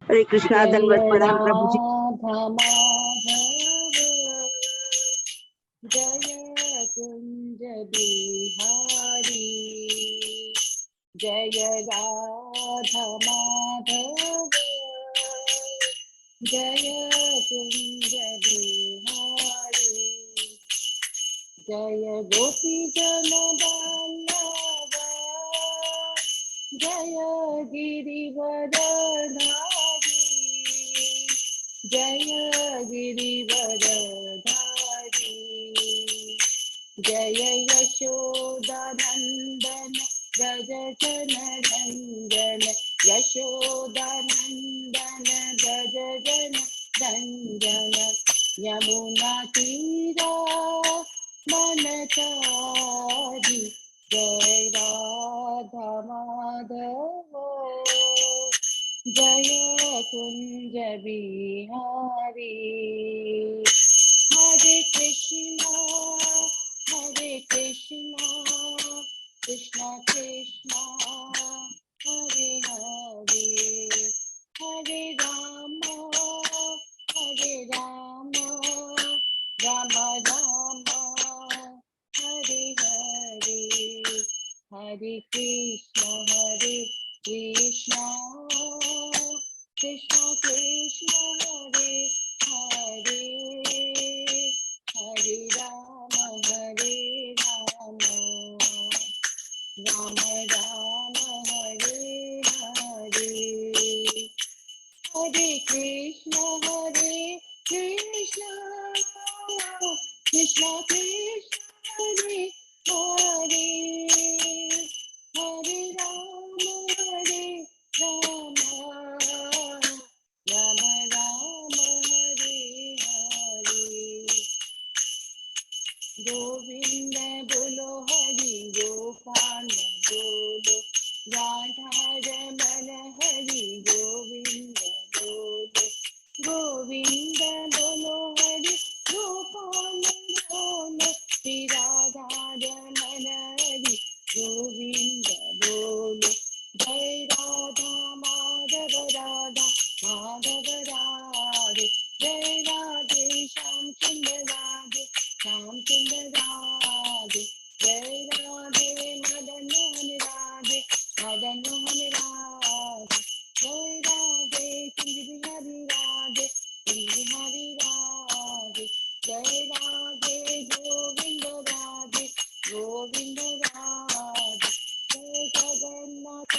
हरे कृष्णा। धन्यवाद। प्रणाम प्रभु जी। राधा माधव जय कुंज बिहारी, जय राधा माधव जय कुंज बिहारी, जय गोपी जन वल्लभ जय गिरिवरधारी, जय गिरिवरधारी, जय यशोदानंदन व्रज जन रंजन, यशोदानंदन व्रज जन रंजन, यमुना तीरा मनचारी, जय राधा माधव जय कुंज बिहारी। हरे कृष्णा कृष्णा कृष्णा हरे हरे, हरे राम राम राम हरे हरे, हरे कृष्णा कृष्णा कृष्णा हरे हरे, हरे राम राम राम हरे हरे, हरे कृष्णा कृष्णा कृष्णा हरे हरे, हरे राम राम राम हरे हरे, गोविंद बोलो हरि गोपाल बोलो, राधा रमन हरि गोविंद बोलो, गोविंद बोलो हरि गोपाल बोलो, श्री राधा रमन हरि गोविंद बोलो, जय राधा माधव राधे, जय राधे श्याम सुंदर राधे श्याम सुंदर राधे, जय राधे मदन मोहन राधे मदन मोहन राधे, जय राधे कुंज बिहारी राधे कुंज बिहारी राधे, जय राधे गोविंद राधे गोविंद राधे, जय जगन्नाथ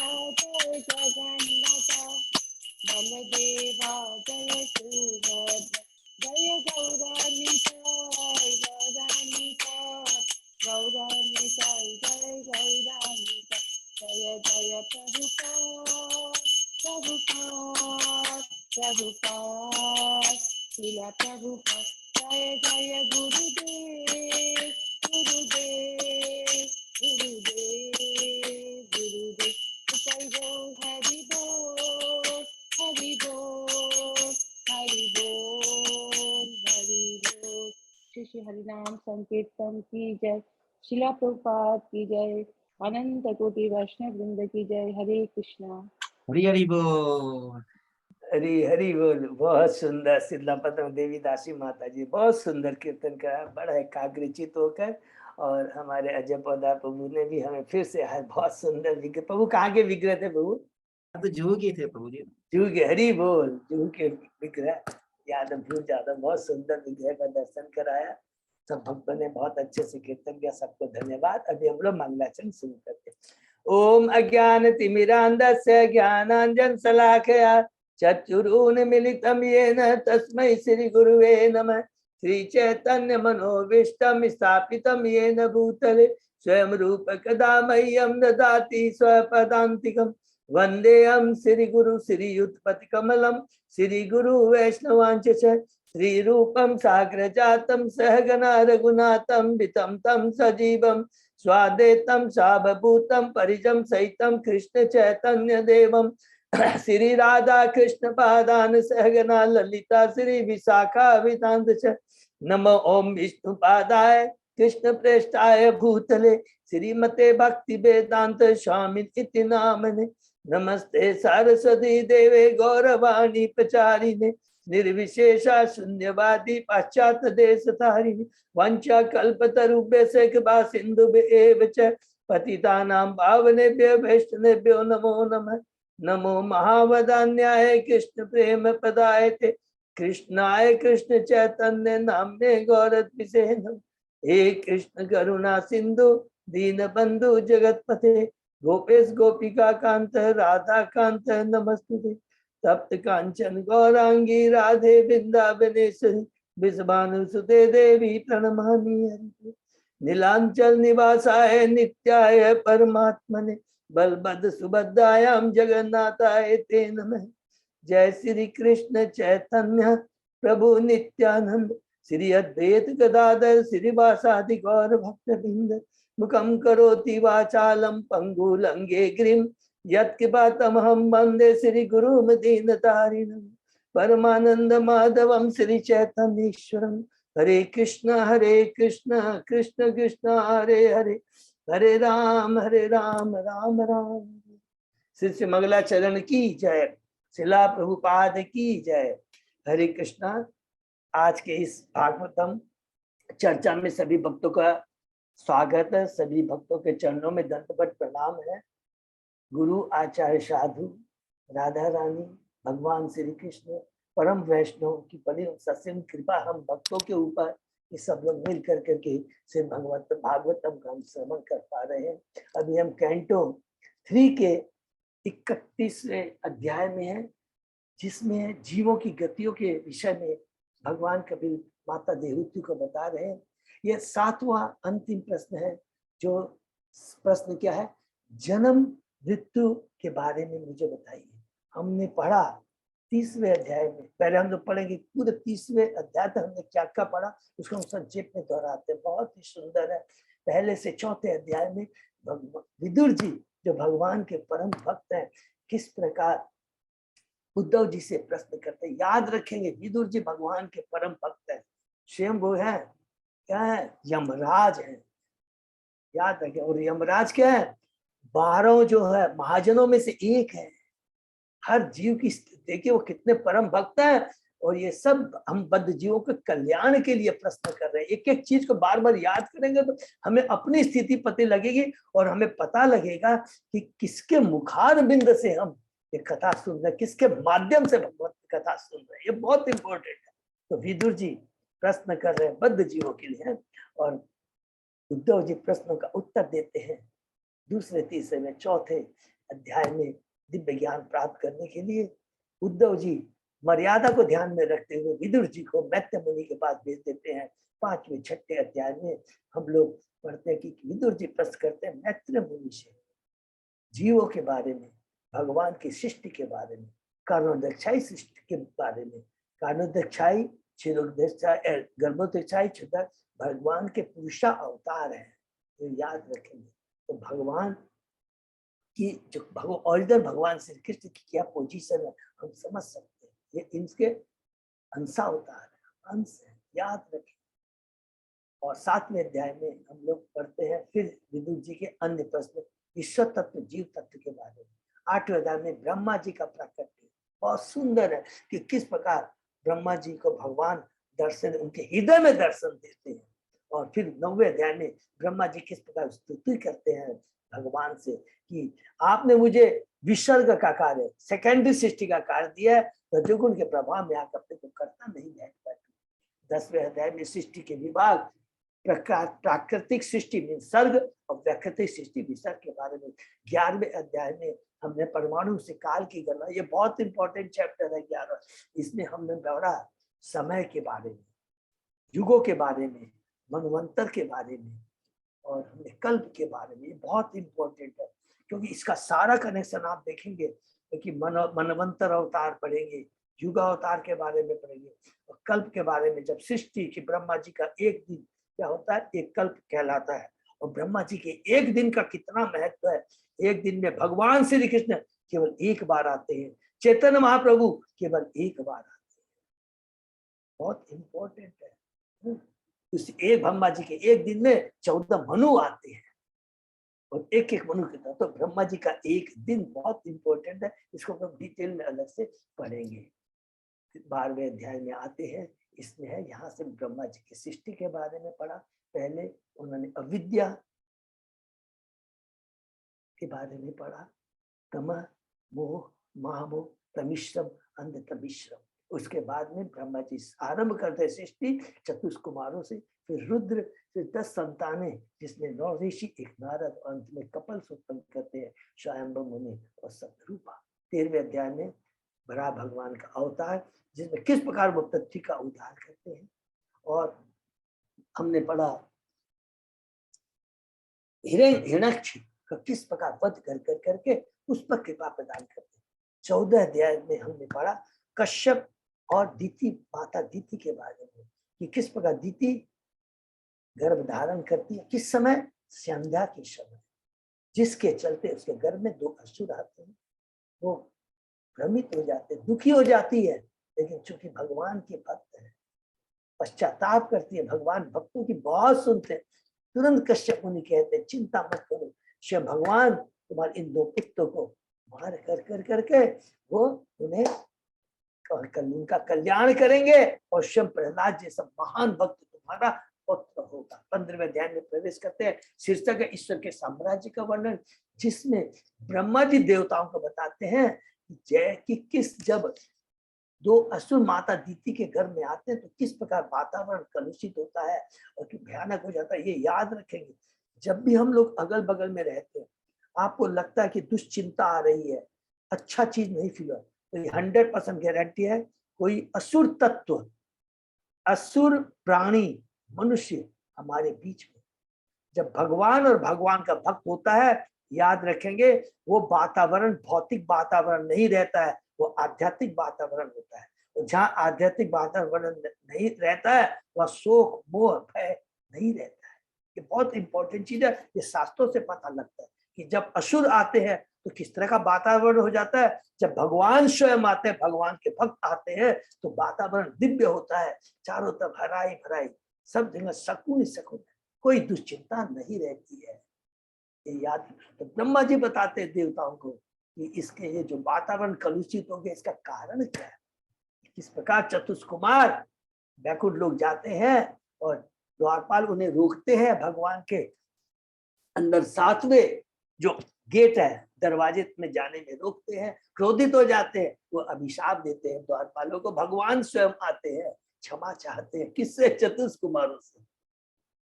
बलदेवा जय सुभद्रा, जय गौरानिताय गौरानिताय जय गौरानिताय, जय जय प्रभुपाद शिला प्रभुपाद, जय जय गुरुदेव जय गो हरि बोल हरि बोल हरि बोल हरि बोल। श्री श्री हरिनाम संकीर्तन की जय, शिला प्रभुपाद की जय, अनंत कोटि वैष्णव वृंद की जय। हरे कृष्णा। हरि हरि बोल, हरि हरि बोल। बहुत सुंदर सिद्धपद्म देवी दासी माता जी बहुत सुंदर कीर्तन करा, बड़ा एकाग्रचित होकर। और हमारे अजय पौधा प्रभु ने भी हमें फिर से बहुत सुंदर विग्रह। प्रभु कहाँ के विग्रह थे प्रभु? तो जुहू के थे प्रभु जी। जुहू के, हरि बोल। जुहू के विग्रह यादव भूल जादव बहुत सुंदर विग्रह का दर्शन कराया। सब भक्तों ने बहुत अच्छे से कीर्तन किया, सबको धन्यवाद। अभी हम लोग मंगलाचरण शुरू करते हैं। ओम अज्ञान तिमिरांधस्य ज्ञानांजन शलाकया चक्षुरुन्मीलितं येन तस्मै श्री गुरुवे नमः। श्री चैतन्य मनोभीष्टं स्थापितं येन भूतले स्वयं रूप कदा मह्यं ददाति स्वपदान्तिकम्। वंदेहम श्री गुरु श्री युतपति कमलम श्री गुरु वैष्णवांच श्री रूपम साग्र जातम सहगना रघुनाथम वितम तम सजीवम स्वादेतम सावभूतम परिजम सहितम कृष्ण चैतन्य देवम श्री राधा कृष्ण पादान सहगना ललिता श्री विशाखा विदांत नमो ओम विष्णु पादाय कृष्ण प्रेष्ठाय भूतले श्रीमते भक्ति वेदांत स्वामी इति नामने नमस्ते सरस्वती देवे गौरवाणी प्रचारिणे निर्विशेषा शून्यवादी पाश्चात्य देश तारिणी वंचा कल्पतरुभ्यश्च कृपा सिन्धुभ्येव च पतितानां पावनेभ्यो वैष्णवेभ्यो नमो नमः। नमो महावदान्याय कृष्ण प्रेम पदायते कृष्णाय कृष्ण चैतन्य नाम्ने गौरद्विषे नमः। हे कृष्ण करुणा सिंधु दीनबंधु जगतपते गोपेश गोपिका कांत राधा कांत नमस्तुते। तप्त कांचन गौरांगी राधे वृंदावनेश्वरी विश्वानुसुते देवी प्रणमामि हरि। नीलांचल निवासाय नित्याय परमात्मने बलभद्र सुभद्रायां जगन्नाथाय ते नमः। जय श्री कृष्ण चैतन्य प्रभु नित्यानंद श्री अद्वैत गदाधर श्रीवासादि गौर भक्तवृंद मुखं करोति वाचालं पंगुलंगे गिरिं यत्कृपातमहं वन्दे श्री गुरुं दीनतारिणं परमानंद माधवं श्री चैतन्येश्वरं। हरे कृष्ण कृष्ण कृष्ण हरे हरे हरे राम राम राम। श्री श्री मंगलाचरण की जय, शिला प्रभुपाद की जय। हरे कृष्णा। आज के इस भागवतम चर्चा में सभी भक्तों का स्वागत है। सभी भक्तों के चरणों में दंडवत प्रणाम है। गुरु आचार्य साधु राधा रानी भगवान श्री कृष्ण परम वैष्णव की बड़ी ससीम कृपा हम भक्तों के ऊपर ये सब लोग मिल कर करके श्री भागवतम का हम श्रवण कर पा रहे हैं। अभी हम कैंटो 3 के 31वें अध्याय में है, जिसमें जीवों की गतियों के विषय में भगवान कबीर माता देवहूति को बता रहे हैं। यह 7वां अंतिम प्रश्न है। जो प्रश्न क्या है? जन्म मृत्यु के बारे में मुझे बताइए। हमने पढ़ा 30वें अध्याय में, पहले हम लोग पढ़ेंगे पूरे 30वें अध्याय तक हमने क्या क्या पढ़ा, उसको हम संक्षेप में दोहराते हैं। बहुत ही सुंदर है। पहले से 4थे अध्याय में विदुर जी जो भगवान के परम भक्त हैं, किस प्रकार उद्धव जी से प्रश्न करते हैं। याद रखेंगे विदुर जी भगवान के परम भक्त हैं। स्वयं वो है क्या है? यमराज है, याद रखें। और यमराज क्या है? 12 जो है महाजनों में से एक है। हर जीव की देखिए वो कितने परम भक्त हैं। और ये सब हम बद्ध जीवों के कल्याण के लिए प्रश्न कर रहे हैं। एक एक चीज को बार बार याद करेंगे तो हमें अपनी स्थिति पता लगेगी और हमें पता लगेगा कि किसके मुखार बिंद से हम ये कथा सुन रहे, किसके माध्यम से भगवत कथा सुन रहे हैं। ये बहुत इंपॉर्टेंट है। तो विदुर जी प्रश्न कर रहे हैं बद्ध जीवों के लिए, और उद्धव जी प्रश्नों का उत्तर देते हैं। दूसरे तीसरे में 4थे अध्याय में दिव्य ज्ञान प्राप्त करने के लिए उद्धव जी मर्यादा को ध्यान में रखते हुए विदुर जी को मैत्रेय मुनि के पास भेज देते हैं। 5वें 6ठे अध्याय में हम लोग पढ़ते हैं कि विदुर जी प्रश्न करते हैं मैत्रेय मुनि से जीवों के बारे में, भगवान की सृष्टि के बारे में, कारणोदक्षाई सृष्टि के बारे में। कारणोदक्षाई क्षीरोदक्षाई गर्भोदक्षाई क्षुद्र भगवान के पुरुषा अवतार है, ये याद रखेंगे। तो भगवान की जो ओरिजिनल भगवान श्री कृष्ण की क्या पोजीशन है हम समझ सकते हैं। ये इनके अंश अवतार है, अंश है, याद रखें। और 7वें अध्याय में हम लोग पढ़ते हैं फिर विदुर जी के अन्य प्रश्न ईश्वर तत्व जीव तत्व के बारे में। 8वें अध्याय में ब्रह्मा जी का प्राकट्य बहुत सुंदर है कि किस प्रकार ब्रह्मा जी को भगवान दर्शन उनके हृदय में दर्शन देते हैं। और फिर 9वें अध्याय में ब्रह्मा जी किस प्रकार स्तुति करते हैं भगवान से कि आपने मुझे विसर्ग का कार्य, सेकेंडरी सृष्टि का कार्य दिया है, रजोगुण के प्रभाव में आकर अपने को करता नहीं बैठ पाते। 10वें अध्याय में सृष्टि के विभाग, प्राकृतिक सृष्टि में सर्ग और प्राकृतिक सृष्टि विसर्ग के बारे में। 11वें अध्याय में हमने परमाणु से काल की गणना, ये बहुत इंपॉर्टेंट चैप्टर है 11। इसमें हमने पढ़ा समय के बारे में, युगों के बारे में, मनवंतर के बारे में, और हमने कल्प के बारे में। ये बहुत इंपॉर्टेंट है क्योंकि इसका सारा कनेक्शन आप देखेंगे कि मनवंतर अवतार पढ़ेंगे, युग अवतार के बारे में पढ़ेंगे, और कल्प के बारे में। जब सृष्टि की ब्रह्मा जी का एक दिन क्या होता है, एक कल्प कहलाता है। और ब्रह्मा जी के एक दिन का कितना महत्व है। एक दिन में भगवान श्री कृष्ण केवल एक बार आते हैं, चैतन्य महाप्रभु केवल एक बार आते हैं। बहुत इंपॉर्टेंट है। उस एक ब्रह्मा जी के एक दिन में 14 मनु आते हैं। और एक एक मनु के तत्व। तो ब्रह्मा जी का एक दिन बहुत इंपॉर्टेंट है, इसको हम डिटेल में अलग से पढ़ेंगे। 12वें अध्याय में आते हैं, इसमें है यहाँ से ब्रह्मा जी की सृष्टि के बारे में पढ़ा। पहले उन्होंने अविद्या के बारे में पढ़ा, तम मोह महामोह तमिश्रम अंध तमिश्रम। उसके बाद में ब्रह्मा जी आरंभ करते सृष्टि चतुष्कुमारों से, फिर रुद्र, फिर 10 संतानें जिसमें 9 ऋषि, एक नारद, और अंत में कपल उत्पन्न करते हैं स्वयंभू मुनि और सतरूपा। 13वें अध्याय में बड़ा भगवान का अवतार, जिसमें किस प्रकार वो पृथ्वी का उद्धार करते हैं। और हमने पढ़ा हिरण्याक्ष का किस प्रकार वध कर कर करके उस पर कृपा प्रदान करते हैं। 14 अध्याय में हमने पढ़ा कश्यप और दीति, माता दीति के बारे में, कि किस प्रकार दीति गर्भ धारण करती है, किस समय, संध्या के समय, जिसके चलते उसके गर्भ में 2 असुर आते हैं। वो भ्रमित हो जाते, दुखी हो जाती है, लेकिन चूंकि भगवान के भक्त है, पश्चाताप करती है, भगवान भक्तों की बहुत सुनते हैं। तुरंत कश्यप मुनि कहते हैं चिंता मत करो, शिव भगवान तुम्हारे इन 2 पुत्रों को मार कर कर करके वो उन्हें उनका कल्याण करेंगे, और शिव प्रहलाद जैसा महान भक्त तुम्हारा पुत्र होगा। 15वें अध्याय में प्रवेश करते हैं, शीर्षक है ईश्वर के साम्राज्य का वर्णन, जिसमें ब्रह्मा जी देवताओं को बताते हैं कि किस जब 2 असुर माता दीति के घर में आते हैं तो किस प्रकार वातावरण कलुषित होता है और कि भयानक हो जाता है। ये याद रखेंगे, जब भी हम लोग अगल बगल में रहते हैं, आपको लगता है कि दुश्चिंता आ रही है, अच्छा चीज नहीं फील हो, तो ये 100% गारंटी है कोई असुर तत्व, असुर प्राणी, मनुष्य हमारे बीच में। जब भगवान और भगवान का भक्त होता है, याद रखेंगे वो वातावरण भौतिक वातावरण नहीं रहता है, वो आध्यात्मिक वातावरण होता है। और जहाँ आध्यात्मिक वातावरण नहीं रहता है, वह शोक मोह भय नहीं रहता है। ये बहुत इंपॉर्टेंट चीज है, ये शास्त्रों से पता लगता है कि जब असुर आते हैं तो किस तरह का वातावरण हो जाता है। जब भगवान स्वयं आते हैं, भगवान के भक्त आते हैं, तो वातावरण दिव्य होता है, चारों तरफ हराई भराई, सब जगह सकून ही सकून, कोई दुश्चिंता नहीं रहती है। ये याद, तो ब्रह्मा जी बताते हैं देवताओं को कि इसके ये जो वातावरण कलुषित हो गया, इसका कारण क्या है। किस प्रकार चतुष्कुमार बैकुंठ लोग जाते हैं और द्वारपाल उन्हें रोकते हैं, भगवान के अंदर 7वें जो गेट है दरवाजे में जाने में रोकते हैं, क्रोधित हो जाते हैं, वो अभिशाप देते हैं द्वारपालों को। भगवान स्वयं आते हैं, क्षमा चाहते हैं, किससे, चतुष्कुमारों से।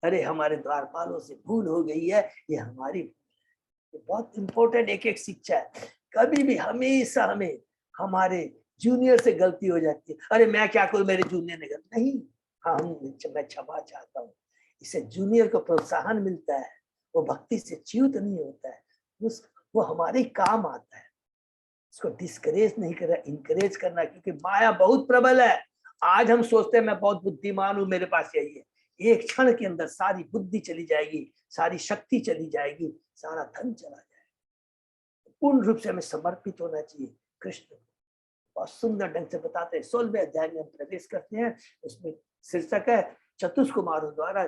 अरे हमारे द्वारपालों से भूल हो गई है, ये हमारी, ये बहुत इंपॉर्टेंट एक एक शिक्षा है। कभी भी हमेशा हमें हमारे जूनियर से गलती हो जाती है, अरे मैं क्या करूं, मेरे जूनियर ने गलती नहीं, हाँ मैं क्षमा चाहता हूँ। इससे जूनियर को प्रोत्साहन मिलता है, वो भक्ति से च्युत नहीं होता है, वो हमारे काम आता है। उसको डिस्करेज नहीं करना, इंकरेज करना, क्योंकि माया बहुत प्रबल है। आज हम सोचते हैं मैं बहुत बुद्धिमान हूँ, मेरे पास यही है, एक क्षण के अंदर सारी बुद्धि चली जाएगी, सारी शक्ति चली जाएगी, सारा धन चला जाएगा। पूर्ण रूप से हमें समर्पित होना चाहिए कृष्ण को। बहुत सुंदर ढंग से बताते हैं। 16वें अध्याय में हम प्रवेश करते हैं, उसमें शीर्षक है चतुष्कुमारों द्वारा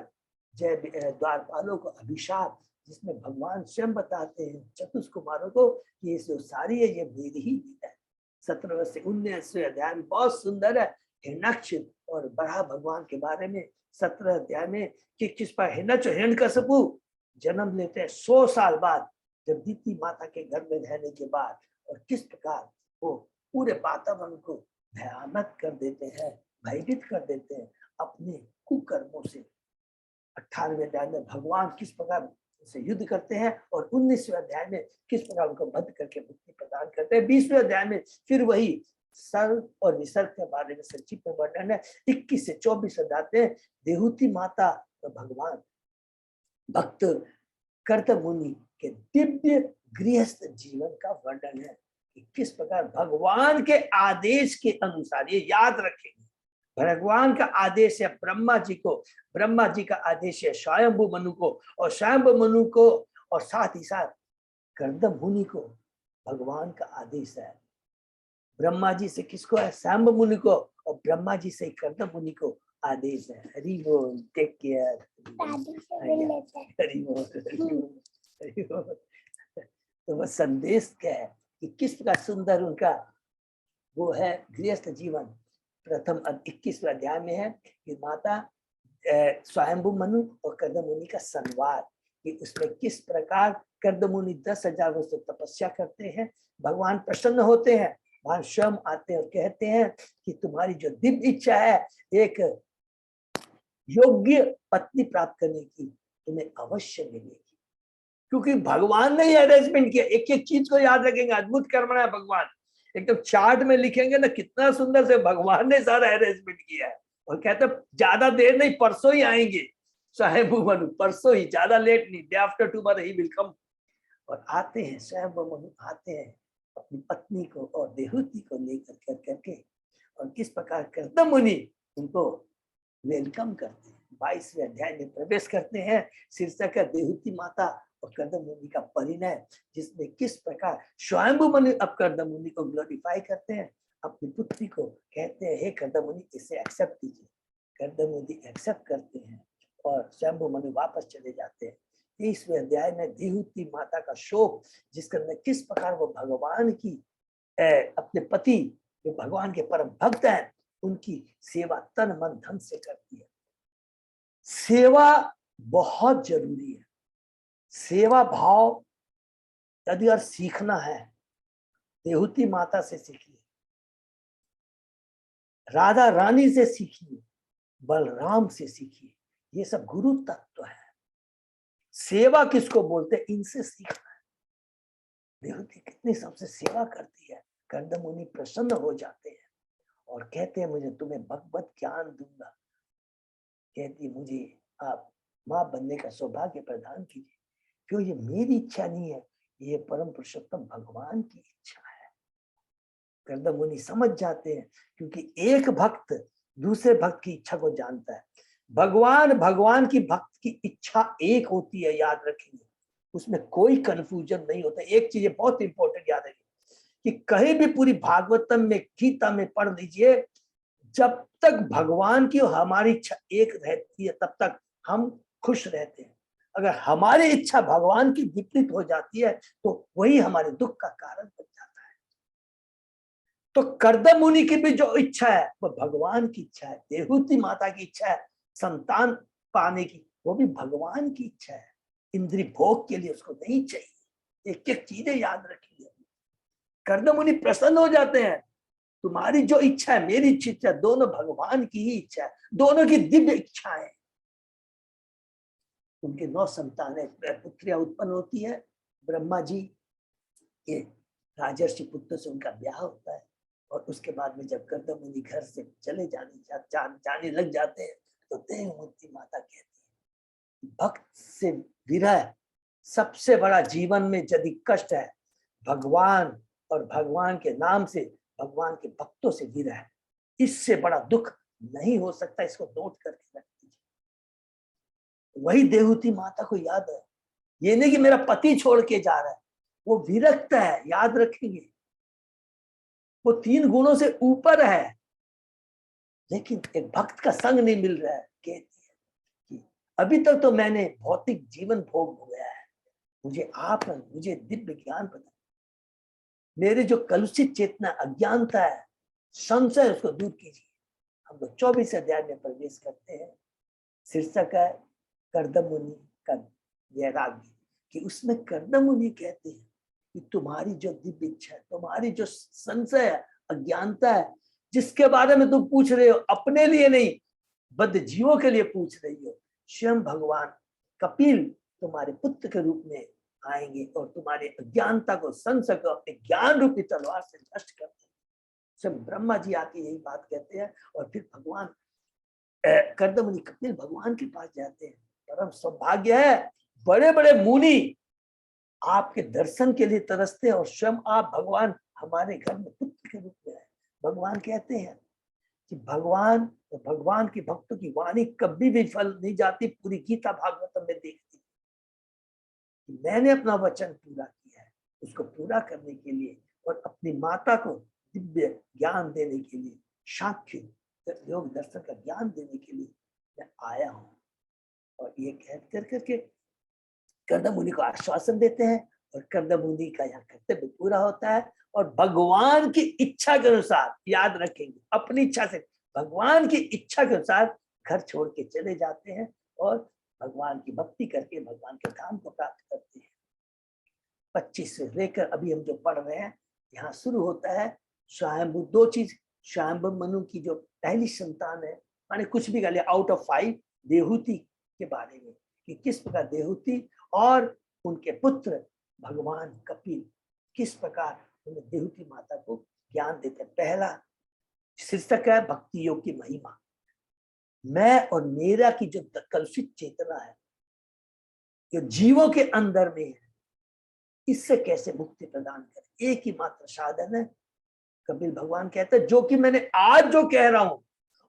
जय द्वारपालों को अभिशाप, जिसमें भगवान स्वयं बताते हैं चतुष्कुमारों को कि ये जो सारी है ये मेरी ही लीला है। 17वें से 19वें अध्याय में बहुत सुंदर है हिरण्याक्ष और बड़ा भगवान के बारे में। 17 अध्याय में कि किस पर हिरण्यकशिपु जन्म लेते हैं 100 साल बाद, जब दीति माता के घर में रहने के बाद, और किस प्रकार वो पूरे वातावरण को भयानक कर देते हैं, भयभीत कर देते हैं अपने कुकर्मों से। 18वें अध्याय में भगवान किस प्रकार से युद्ध करते हैं, और 19वें अध्याय में किस प्रकार उनको वध करके मुक्ति प्रदान करते हैं। 20वें अध्याय में फिर वही सर्ग और विसर्ग के बारे में संक्षिप्त में वर्णन है। 21 से 24 अध्याय में देहूति माता और भगवान भक्त कर्तव्य मुनि के दिव्य गृहस्थ जीवन का वर्णन है कि किस प्रकार भगवान के आदेश के अनुसार, ये याद रखेंगे, भगवान का आदेश है ब्रह्मा जी को, ब्रह्मा जी का आदेश है स्वयंभू मनु को, और स्वयंभू मनु को और साथ ही साथ कर्दम मुनि को भगवान का आदेश है। ब्रह्मा जी से किसको है, स्वयंभू मुनि को, और ब्रह्मा जी से कर्दम मुनि को आदेश है। हरि बोल, टेक केयर, हरि बोल। तो वह संदेश क्या है कि किस प्रकार सुंदर उनका वो है गृहस्थ जीवन। प्रथम 21वें अध्याय में है कि माता स्वयंभू मनु और कर्दम मुनि का संवाद, कि उसमें किस प्रकार कर्दम मुनि 10,000 वर्ष तपस्या करते हैं, भगवान प्रसन्न होते हैं, भगवान स्वयं आते हैं और कहते हैं कि तुम्हारी जो दिव्य इच्छा है एक योग्य पत्नी प्राप्त करने की, तुम्हें अवश्य मिलेगी। क्योंकि भगवान ने अरेंजमेंट किया, एक एक चीज को याद रखेंगे, अद्भुत कर्म है भगवान, एकदम चार्ट में लिखेंगे ना कितना सुंदर से भगवान ने सारा अरेंजमेंट किया है। और कहते ज्यादा देर नहीं, परसों ही आएंगे स्वयंभू मनु, परसों ही, ज्यादा लेट नहीं, day after tomorrow he will come. और आते हैं स्वयंभू मनु, आते हैं अपनी पत्नी को और देहूति को लेकर करके, और किस प्रकार कर्दम मुनि उनको वेलकम करते हैं। 22वें अध्याय में प्रवेश करते हैं, शीर्षक है देहूति माता और कर्दम मुनि का परिणय, जिसमें किस प्रकार स्वयंभू मुनि अब कर्दम मुनि को ग्लोरीफाई करते हैं, अपनी पुत्री को कहते हैं हे कर्दम मुनि इसे एक्सेप्ट कीजिए। कर्दम मुनि एक्सेप्ट करते हैं और स्वयंभू मुनि वापस चले जाते हैं। 23वें अध्याय में देहूति माता का शोक, जिसके अंदर किस प्रकार वो भगवान की अपने पति जो भगवान के परम भक्त हैं उनकी सेवा तन मन धन से करती है। सेवा बहुत जरूरी है। सेवा भाव यदि और सीखना है, देहूति माता से सीखिए, राधा रानी से सीखिए, बलराम से सीखिए, ये सब गुरु तत्व है। सेवा किसको बोलते हैं, इनसे सीखना है। देहूति कितनी सबसे सेवा करती है, कर्दम मुनि प्रसन्न हो जाते हैं और कहते हैं मुझे तुम्हें भगवत ज्ञान दूंगा। कहती मुझे आप मां बनने का सौभाग्य प्रदान कीजिए, क्यों ये मेरी इच्छा नहीं है, ये परम पुरुषोत्तम भगवान की इच्छा है। कर्दम मुनि समझ जाते हैं, क्योंकि एक भक्त दूसरे भक्त की इच्छा को जानता है। भगवान की भक्त की इच्छा एक होती है, याद रखेंगे, उसमें कोई कंफ्यूजन नहीं होता। एक चीज बहुत इंपॉर्टेंट याद रखिए कि कहीं भी पूरी भागवतम में, गीता में पढ़ लीजिए, जब तक भगवान की और हमारी इच्छा एक रहती है तब तक हम खुश रहते हैं। अगर हमारी इच्छा भगवान की विपरीत हो जाती है तो वही हमारे दुख का कारण बन जाता है। तो कर्दम मुनि की भी जो इच्छा है वो भगवान की इच्छा है, देहूति माता की इच्छा है संतान पाने की, वो भी भगवान की इच्छा है। इंद्रिय भोग के लिए उसको नहीं चाहिए। एक एक चीजें याद रखिए। कर्दम मुनि प्रसन्न हो जाते हैं, तुम्हारी जो इच्छा है मेरी इच्छा, दोनों भगवान की ही इच्छा है, दोनों की दिव्य इच्छाएं। उनके 9 संतानें पुत्रियां उत्पन्न होती है। ब्रह्मा जी के राजर्षि पुत्र से उनका ब्याह होता है, और उसके बाद में जब कर्दम मुनि घर से चले जाने लग जाते हैं तो देहूति माता कहती है भक्त से विरह सबसे बड़ा जीवन में यदि कष्ट है, भगवान और भगवान के नाम से, भगवान के भक्तों से विरह, इससे बड़ा दुख नहीं हो सकता। इसको नोट करके रख दीजिए। वही देहूति माता को याद है, ये नहीं कि मेरा पति छोड़ के जा रहा है, वो विरक्त है, याद रखेंगे। वो 3 गुणों से ऊपर है, लेकिन एक भक्त का संग नहीं मिल रहा है। कहती है कि अभी तक तो मैंने भौतिक जीवन भोग गया है, मुझे दिव्य ज्ञान पता, मेरे जो कलुषित चेतना अज्ञानता है, संशय, उसको दूर कीजिए। हम लोग 24 अध्याय में प्रवेश करते हैं। शीर्षक है कर्दम मुनि का वैराग्य, कि उसमें कर्दम मुनि कहते हैं कि तुम्हारी जो दिव्य इच्छा है, तुम्हारी जो संशय है, अज्ञानता है, जिसके बारे में तुम पूछ रहे हो, अपने लिए नहीं बद्ध जीवों के लिए पूछ रही हो, स्वयं भगवान कपिल तुम्हारे पुत्र के रूप में आएंगे और तुम्हारे अज्ञानता को, संशय को अपने ज्ञान रूपी तलवार से नष्ट करते हैं। स्वयं ब्रह्मा जी आके यही बात कहते हैं, और फिर भगवान कर्दम मुनि कपिल भगवान के पास जाते हैं। परम सौभाग्य है, बड़े बड़े मुनि आपके दर्शन के लिए तरसते हैं, और स्वयं आप भगवान हमारे घर में पुत्र के रूप में है। भगवान कहते हैं कि भगवान की भक्तों की वाणी कभी भी फल नहीं जाती। पूरी गीता भागवतम में देखती कि मैंने अपना वचन पूरा किया है, उसको पूरा करने के लिए और अपनी माता को दिव्य ज्ञान देने के लिए, सांख्य योग दर्शन का ज्ञान देने के लिए मैं आया हूं। और ये कह करके कर्दम मुनि को आश्वासन देते हैं और कर्दम मुनि का यहाँ कर्तव्य पूरा होता है और भगवान की इच्छा के अनुसार, याद रखेंगे, अपनी इच्छा से, भगवान की इच्छा के अनुसार घर छोड़ के चले जाते हैं और भगवान की भक्ति करके भगवान के धाम को प्राप्त करते हैं। 25 से लेकर अभी हम जो पढ़ रहे हैं यहाँ शुरू होता है स्वयंभू। दो चीज, स्वयंभू मनु की जो पहली संतान है, माने कुछ भी गालिए आउट ऑफ 5, देहूति के बारे में कि किस प्रकार देहूति और उनके पुत्र भगवान कपिल किस प्रकार उन्हें देहूति माता को ज्ञान देते हैं। पहला शीर्षक है भक्ति योग की महिमा। मैं और मेरा की जो कलुषित चेतना है जो जीवों के अंदर में है, इससे कैसे मुक्ति प्रदान करें। एक ही मात्र साधन है, कपिल भगवान कहते हैं, जो कि मैंने आज जो कह रहा हूं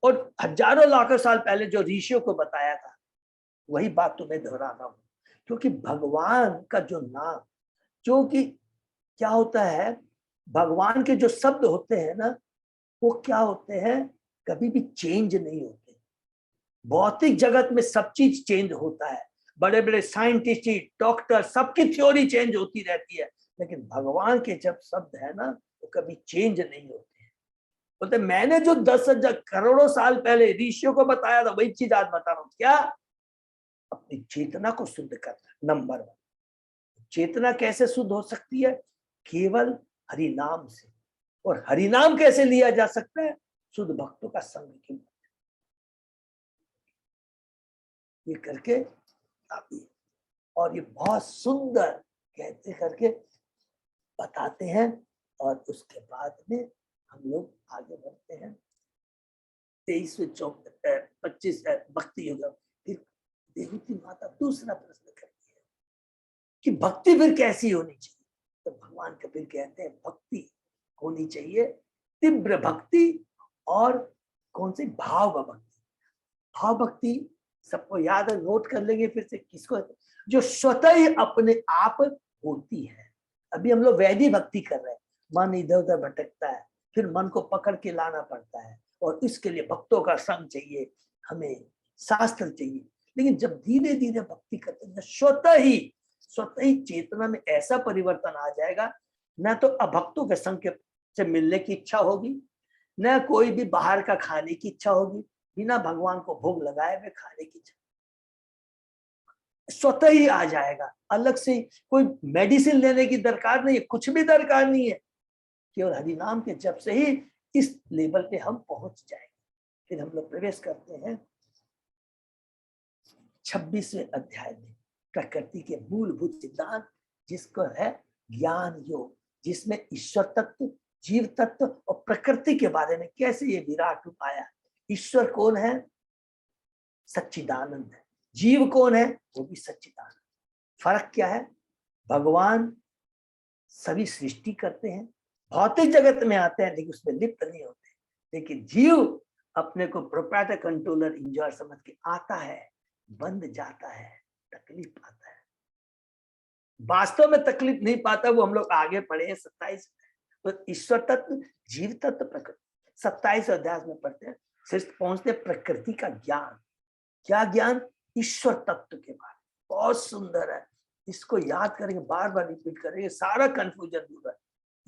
और हजारों लाखों साल पहले जो ऋषियों को बताया था, वही बात तुम्हें दोहरा रहा हूं। क्योंकि भगवान का जो नाम, जो कि क्या होता है, भगवान के जो शब्द होते हैं ना, वो क्या होते हैं, कभी भी चेंज नहीं होते। भौतिक जगत में सब चीज चेंज होता है, बड़े बड़े साइंटिस्ट, डॉक्टर, सबकी थ्योरी चेंज होती रहती है, लेकिन भगवान के जब शब्द है ना, वो कभी चेंज नहीं होते। बोलते मैंने जो 10,000 करोड़ों साल पहले ऋषियों को बताया था, वही चीज आज बता रहा हूं। क्या? अपनी चेतना को शुद्ध करना। नंबर 1, चेतना कैसे शुद्ध हो सकती है? केवल हरि नाम से। और हरि नाम कैसे लिया जा सकता है? शुद्ध भक्तों का संग की मदद। ये करके आती, और ये बहुत सुंदर कहते करके बताते हैं। और उसके बाद में हम लोग आगे बढ़ते हैं 23-25 भक्ति योग। फिर देहूति माता दूसरा प्रश्न करती है कि भक्ति फिर कैसी होनी चाहिए। तो भगवान कपिल कहते हैं भक्ति होनी चाहिए तीव्र भक्ति, और कौन सी? भाव भक्ति। भाव भक्ति सबको याद है, नोट कर लेंगे फिर से। किसको? जो स्वतः ही अपने आप होती है। अभी हम लोग वैधि भक्ति कर रहे हैं, मन इधर उधर भटकता है, फिर मन को पकड़ के लाना पड़ता है, और इसके लिए भक्तों का संग चाहिए, हमें शास्त्र चाहिए। लेकिन जब धीरे धीरे भक्ति करते हैं, स्वतः ही चेतना में ऐसा परिवर्तन आ जाएगा, न तो अभक्तों के संग से मिलने की इच्छा होगी, न कोई भी बाहर का खाने की इच्छा होगी, बिना भगवान को भोग लगाए हुए खाने की इच्छा स्वतः ही आ जाएगा। अलग से कोई मेडिसिन लेने की दरकार नहीं है, कुछ भी दरकार नहीं है, केवल हरि नाम के जप से ही इस लेवल पे हम पहुंच जाएंगे। फिर हम लोग प्रवेश करते हैं 26वें अध्याय में, प्रकृति के मूलभूत सिद्धांत, जिसको है ज्ञान योग, जिसमें ईश्वर तत्व, जीव तत्व और प्रकृति के बारे में कैसे ये विराट रूप आया। ईश्वर कौन है? सच्चिदानंद है। जीव कौन है? वो भी सच्चिदानंद। फर्क क्या है? भगवान सभी सृष्टि करते हैं, भौतिक जगत में आते हैं, लेकिन उसमें लिप्त नहीं होते। लेकिन जीव अपने को प्रोप्राइटर कंट्रोलर इंजॉय समझ के आता है, बंद जाता है, तकलीफ पाता है। वास्तव में तकलीफ नहीं पाता, वो हम लोग आगे पढ़े हैं 27। तो ईश्वर तत्व, जीव तत्व, प्रकृति 27 अध्याय में पढ़ते हैं। फिर पहुंचते प्रकृति का ज्ञान। क्या ज्ञान? ईश्वर तत्व के बारे में। बहुत सुंदर है, इसको याद करेंगे, बार बार रिपीट करेंगे, सारा कंफ्यूजन दूर है।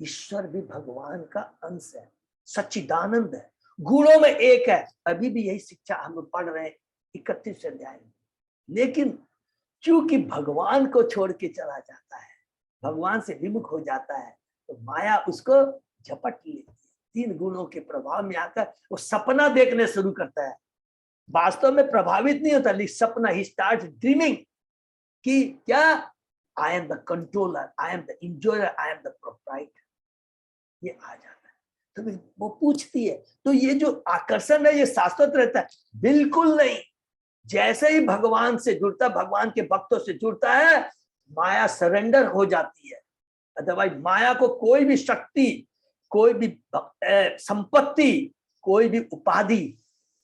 ईश्वर भी भगवान का अंश है, सच्चिदानंद है, गुणों में एक है। अभी भी यही शिक्षा हम लोग पढ़ रहे हैं 31 अध्याय में। लेकिन क्योंकि भगवान को छोड़ के चला जाता है, भगवान से विमुख हो जाता है, तो माया उसको झपट लेती है। 3 गुणों के प्रभाव में आकर वो सपना देखने शुरू करता है। वास्तव में प्रभावित नहीं होता, लेकिन सपना, ही स्टार्ट ड्रीमिंग कि क्या? I am the controller, I am the enjoyer, I am the proprietor. ये आ जाता है। तो वो पूछती है, तो ये जो आकर्षण है ये शाश्वत रहता है? बिल्कुल नहीं। जैसे ही भगवान से जुड़ता, भगवान के भक्तों से जुड़ता है, माया सरेंडर हो जाती है। अदरवाइज माया को कोई भी शक्ति, कोई भी संपत्ति, कोई भी उपाधि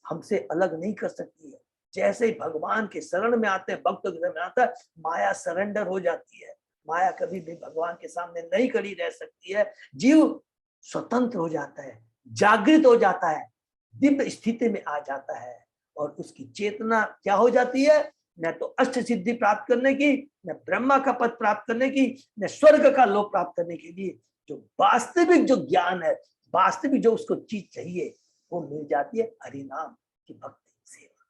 हमसे अलग नहीं कर सकती है। जैसे ही भगवान के शरण में आते हैं, भक्तों के शरण में आता है, माया सरेंडर हो जाती है। माया कभी भी भगवान के सामने नहीं खड़ी रह सकती है। जीव स्वतंत्र हो जाता है, जागृत हो जाता है, दिव्य स्थिति में आ जाता है, और उसकी चेतना क्या हो जाती है? न तो अष्ट सिद्धि प्राप्त करने की, न ब्रह्मा का पद प्राप्त करने की, न स्वर्ग का लोक प्राप्त करने के लिए जो वास्तविक जो ज्ञान है, वास्तविक जो उसको चीज चाहिए, वो मिल जाती है हरिनाम की भक्ति सेवा।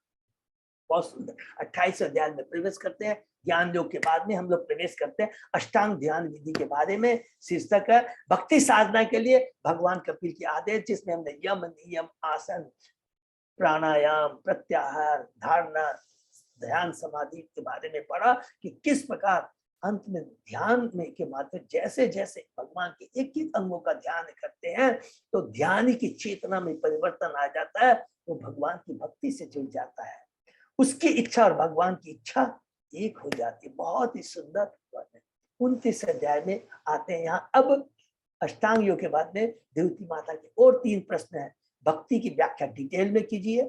बहुत सुंदर। 28 अध्याय में प्रवेश करते हैं। ज्ञान योग के बाद में हम लोग प्रवेश करते हैं अष्टांग ध्यान विधि के बारे में। शीर्षक है भक्ति साधना के लिए भगवान कपिल की आदेश, जिसमें हमने यम, नियम, आसन, प्राणायाम, प्रत्याहार, धारणा, ध्यान, समाधि के बारे में पढ़ा कि किस प्रकार अंत में ध्यान में के माध्यम जैसे जैसे भगवान के एक एक अंगों का ध्यान करते हैं तो ध्यान की चेतना में परिवर्तन आ जाता है, वो भगवान की भक्ति से जुड़ जाता है, उसकी इच्छा और भगवान की इच्छा एक हो जाती है। बहुत ही सुंदर बात है। 29 अध्याय में आते हैं यहाँ। अब अष्टांग योग के बाद में देवती माता के और 3 प्रश्न है। भक्ति की व्याख्या डिटेल में कीजिए,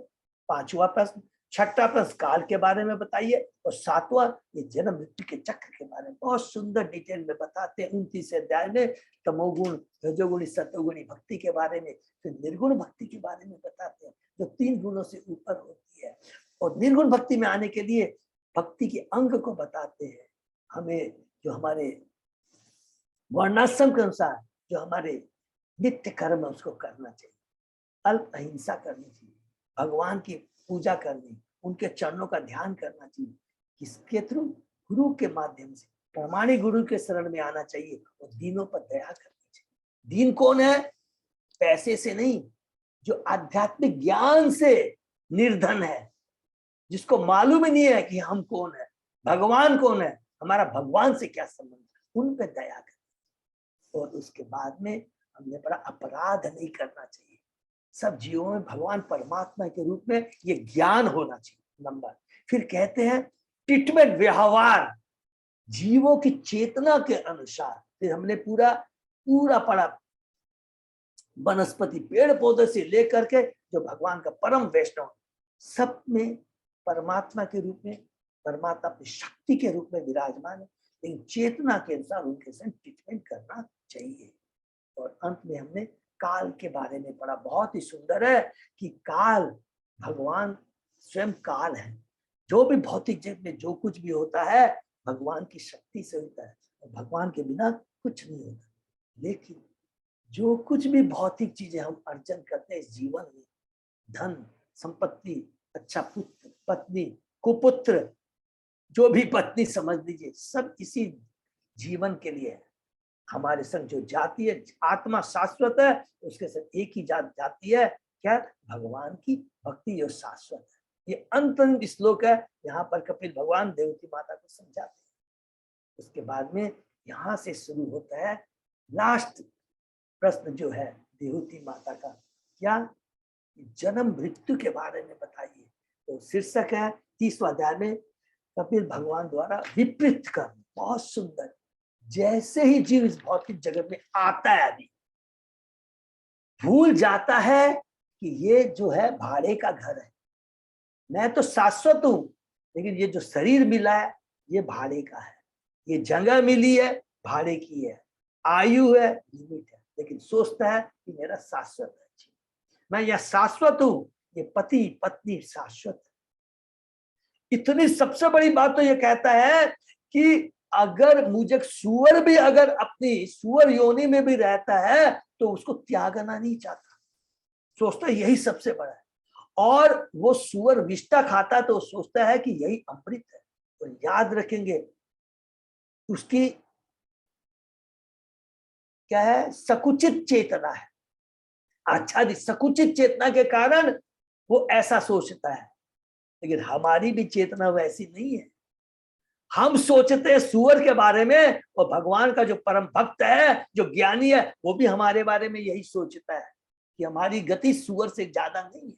5वां प्रश्न। 6ठा प्रश्न काल के बारे में बताइए, और 7वां ये जन्म मृत्यु के चक्र के बारे में बहुत सुंदर डिटेल में बताते हैं। 29 अध्याय में तमोगुण, रजोगुणी, सतोगुणी भक्ति के बारे में, फिर निर्गुण भक्ति के बारे में बताते हैं जो 3 गुणों से ऊपर होती है। और निर्गुण भक्ति में आने के लिए भक्ति के अंग को बताते हैं। हमें जो हमारे वर्णाश्रम के अनुसार जो हमारे नित्य कर्म है उसको करना चाहिए, अल्प अहिंसा करनी चाहिए, भगवान की पूजा करनी, उनके चरणों का ध्यान करना चाहिए। किसके थ्रू? गुरु के माध्यम से, प्रामाणिक गुरु के शरण में आना चाहिए और दीनों पर दया करनी चाहिए। दीन कौन है? पैसे से नहीं, जो आध्यात्मिक ज्ञान से निर्धन है, जिसको मालूम ही नहीं है कि हम कौन है, भगवान कौन है, हमारा भगवान से क्या संबंध है, उन पे दया करनी। और उसके बाद में हमने पढ़ा अपराध नहीं करना चाहिए। सब जीवों में भगवान परमात्मा के रूप में ये ज्ञान होना चाहिए। नंबर फिर कहते हैं ट्रीटमेंट, व्यवहार जीवों की चेतना के अनुसार। फिर हमने पूरा पढ़ा, वनस्पति, पेड़ पौधे से लेकर के जो भगवान का परम वैष्णव, सब में परमात्मा के रूप में, परमात्मा अपनी शक्ति के रूप में विराजमान है, लेकिन चेतना के अनुसार उनके साथ ट्रीटमेंट करना चाहिए। और अंत में हमने काल के बारे में पढ़ा। बहुत ही सुंदर है कि काल, भगवान स्वयं काल है। जो भी भौतिक जगत में जो कुछ भी होता है भगवान की शक्ति से होता है, और भगवान के बिना कुछ नहीं होता। लेकिन जो कुछ भी भौतिक चीजें हम अर्जन करते हैं इस जीवन में, धन, संपत्ति, अच्छा पुत्र, पत्नी, कुपुत्र, जो भी पत्नी समझ लीजिए, सब इसी जीवन के लिए है। हमारे संग जो जाति है, आत्मा शाश्वत है, उसके संग एक ही जाति है, क्या? भगवान की भक्ति जो शाश्वत है। ये अंतिम श्लोक है, यहाँ पर कपिल भगवान देवती माता को समझाते हैं। उसके बाद में यहाँ से शुरू होता है लास्ट प्रश्न जो है देवती माता का, क्या? जन्म मृत्यु के बारे में बताइए। तो शीर्षक है 30वां अध्याय में कपिल भगवान द्वारा विपरीत कर्म। बहुत सुंदर। जैसे ही जीव इस भौतिक जगत में आता है, अभी भूल जाता है कि ये जो है भाड़े का घर है, मैं तो शाश्वत हूं, लेकिन ये जो शरीर मिला है ये भाड़े का है, ये जगह मिली है भाड़े की है, आयु है, लिमिट है, लेकिन सोचता है कि मेरा शाश्वत है, मैं यह शाश्वत हूं, ये पति पत्नी शाश्वत है। इतनी सबसे बड़ी बात तो ये कहता है कि अगर मुझे सूअर भी अगर अपनी सूअर योनि में भी रहता है तो उसको त्यागना नहीं चाहता, सोचता है यही सबसे बड़ा है। और वो सूअर विष्ठा खाता है तो सोचता है कि यही अमृत है। तो याद रखेंगे उसकी क्या है? सकुचित चेतना है। अच्छा, सकुचित चेतना के कारण वो ऐसा सोचता है, लेकिन हमारी भी चेतना वैसी नहीं है। हम सोचते हैं सूअर के बारे में, और भगवान का जो परम भक्त है, जो ज्ञानी है, वो भी हमारे बारे में यही सोचता है कि हमारी गति सूअर से ज्यादा नहीं है।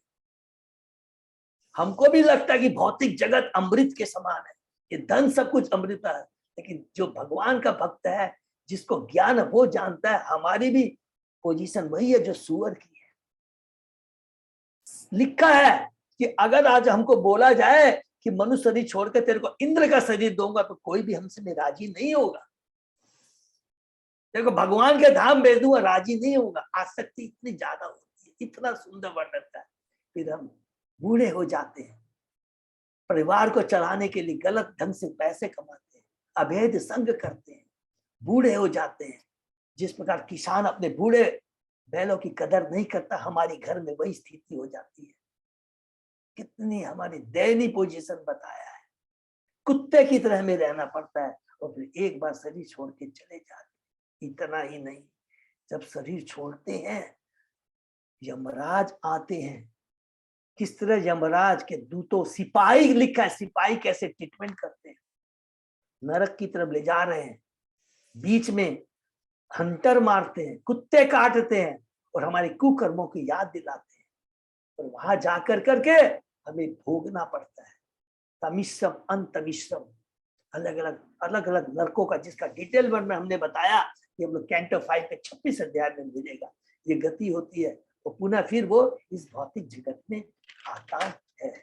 हमको भी लगता है कि भौतिक जगत अमृत के समान है, ये धन सब कुछ अमृत है, लेकिन जो भगवान का भक्त है, जिसको ज्ञान वो जानता है, हमारी भी पोजीशन वही है जो सूअर की है। लिखा है कि अगर आज हमको बोला जाए कि मनुष्य शरीर छोड़कर तेरे को इंद्र का शरीर दूंगा, तो कोई भी हमसे में राजी नहीं होगा। तेरे को भगवान के धाम भेज दूंगा, राजी नहीं होगा। आसक्ति इतनी ज्यादा होती है, इतना सुंदर वर्णन है। फिर हम बूढ़े हो जाते हैं, परिवार को चलाने के लिए गलत ढंग से पैसे कमाते हैं, अवैध संग करते हैं, बूढ़े हो जाते हैं। जिस प्रकार किसान अपने बूढ़े बैलों की कदर नहीं करता, हमारी घर में वही स्थिति हो जाती है। कितनी हमारी दयनीय पोजीशन बताया है। कुत्ते की तरह हमें रहना पड़ता है और फिर एक बार शरीर छोड़ के चले जाते। इतना ही नहीं, जब शरीर छोड़ते हैं यमराज आते हैं। किस तरह यमराज के दूतों, सिपाही लिखा है, सिपाही कैसे ट्रीटमेंट करते हैं। नरक की तरफ ले जा रहे हैं, बीच में हंटर मारते हैं, कुत्ते काटते हैं और हमारे कुकर्मों की याद दिलाते हैं। और वहां जाकर करके हमें भोगना पड़ता है तमिश्रम अंतमिश्रम, अलग अलग नरकों का, जिसका डिटेल वर्ड में हमने बताया कि हम लोग कैंटो 5 के 26 अध्याय में मिलेगा। ये गति होती है और पुनः फिर वो इस भौतिक जगत में आता है।